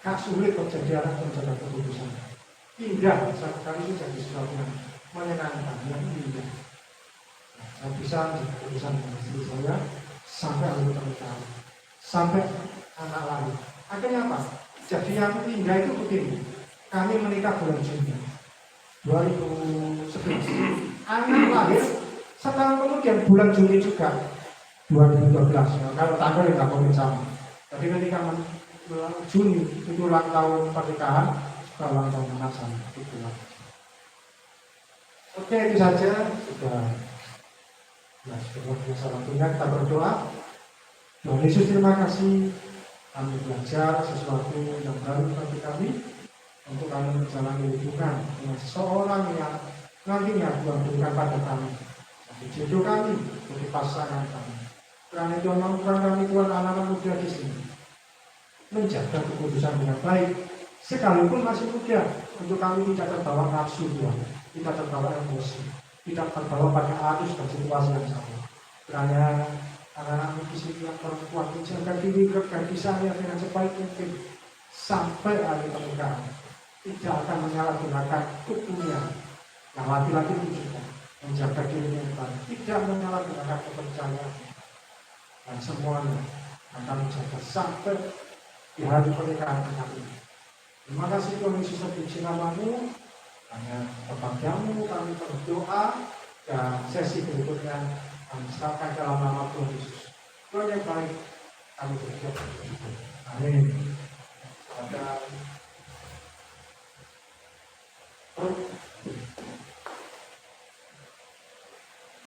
Gak sulit kok jadi anak menjaga keputusan. Indah, sekali itu jadi sesuatu yang menyenangkan, yang indah. Saya bisa menjaga keputusan dengan istri saya sampai lalu pernikahan, sampai anak lahir. Akhirnya apa? Jadi yang indah itu begini. Kami menikah bulan Juni 2011. Anak lahir setahun kemudian bulan Juni juga 2012. Ya, kalau tanggal nggak boleh sama. Jadi ketika Juni itu ulang tahun pernikahan, ulang tahun anak sama. Oke, itu saja sudah. Ya, sudah biasa waktunya kita berdoa. Tuhan Yesus, terima kasih. Kami belajar sesuatu yang baru bagi kami untuk kami menjalani hubungan dengan seseorang yang nantinya Tuhan berikan pada kami. Bagi jodoh kami, bagi pasangan kami. Karena Tuhan mampukan kami Tuhan anak-anak muda di sini menjaga keputusan dengan baik, sekalipun masih muda, untuk kami tidak terbawa nafsu Tuhan, tidak terbawa emosi, tidak terbawa pada arus dan situasi yang sama. Karena anak-anak di sini yang perempuan menjaga diri berbagi saya dengan sebaik mungkin sampai hari pernikahan, tidak akan menyalahgunakan tubuhnya. Yang laki-laki itu juga menjaga dirinya dengan baik, tidak menyalahgunakan kepercayaan dan semuanya akan menjaga sampai di hari pernikahan kami. Terima kasih Tuhan Yesus, terpuji namamu. Hanya kepadamu kami berdoa, dan sesi berikutnya kami serahkan dalam nama Tuhan Yesus. Tuhan yang baik, kami berdoa. Amin.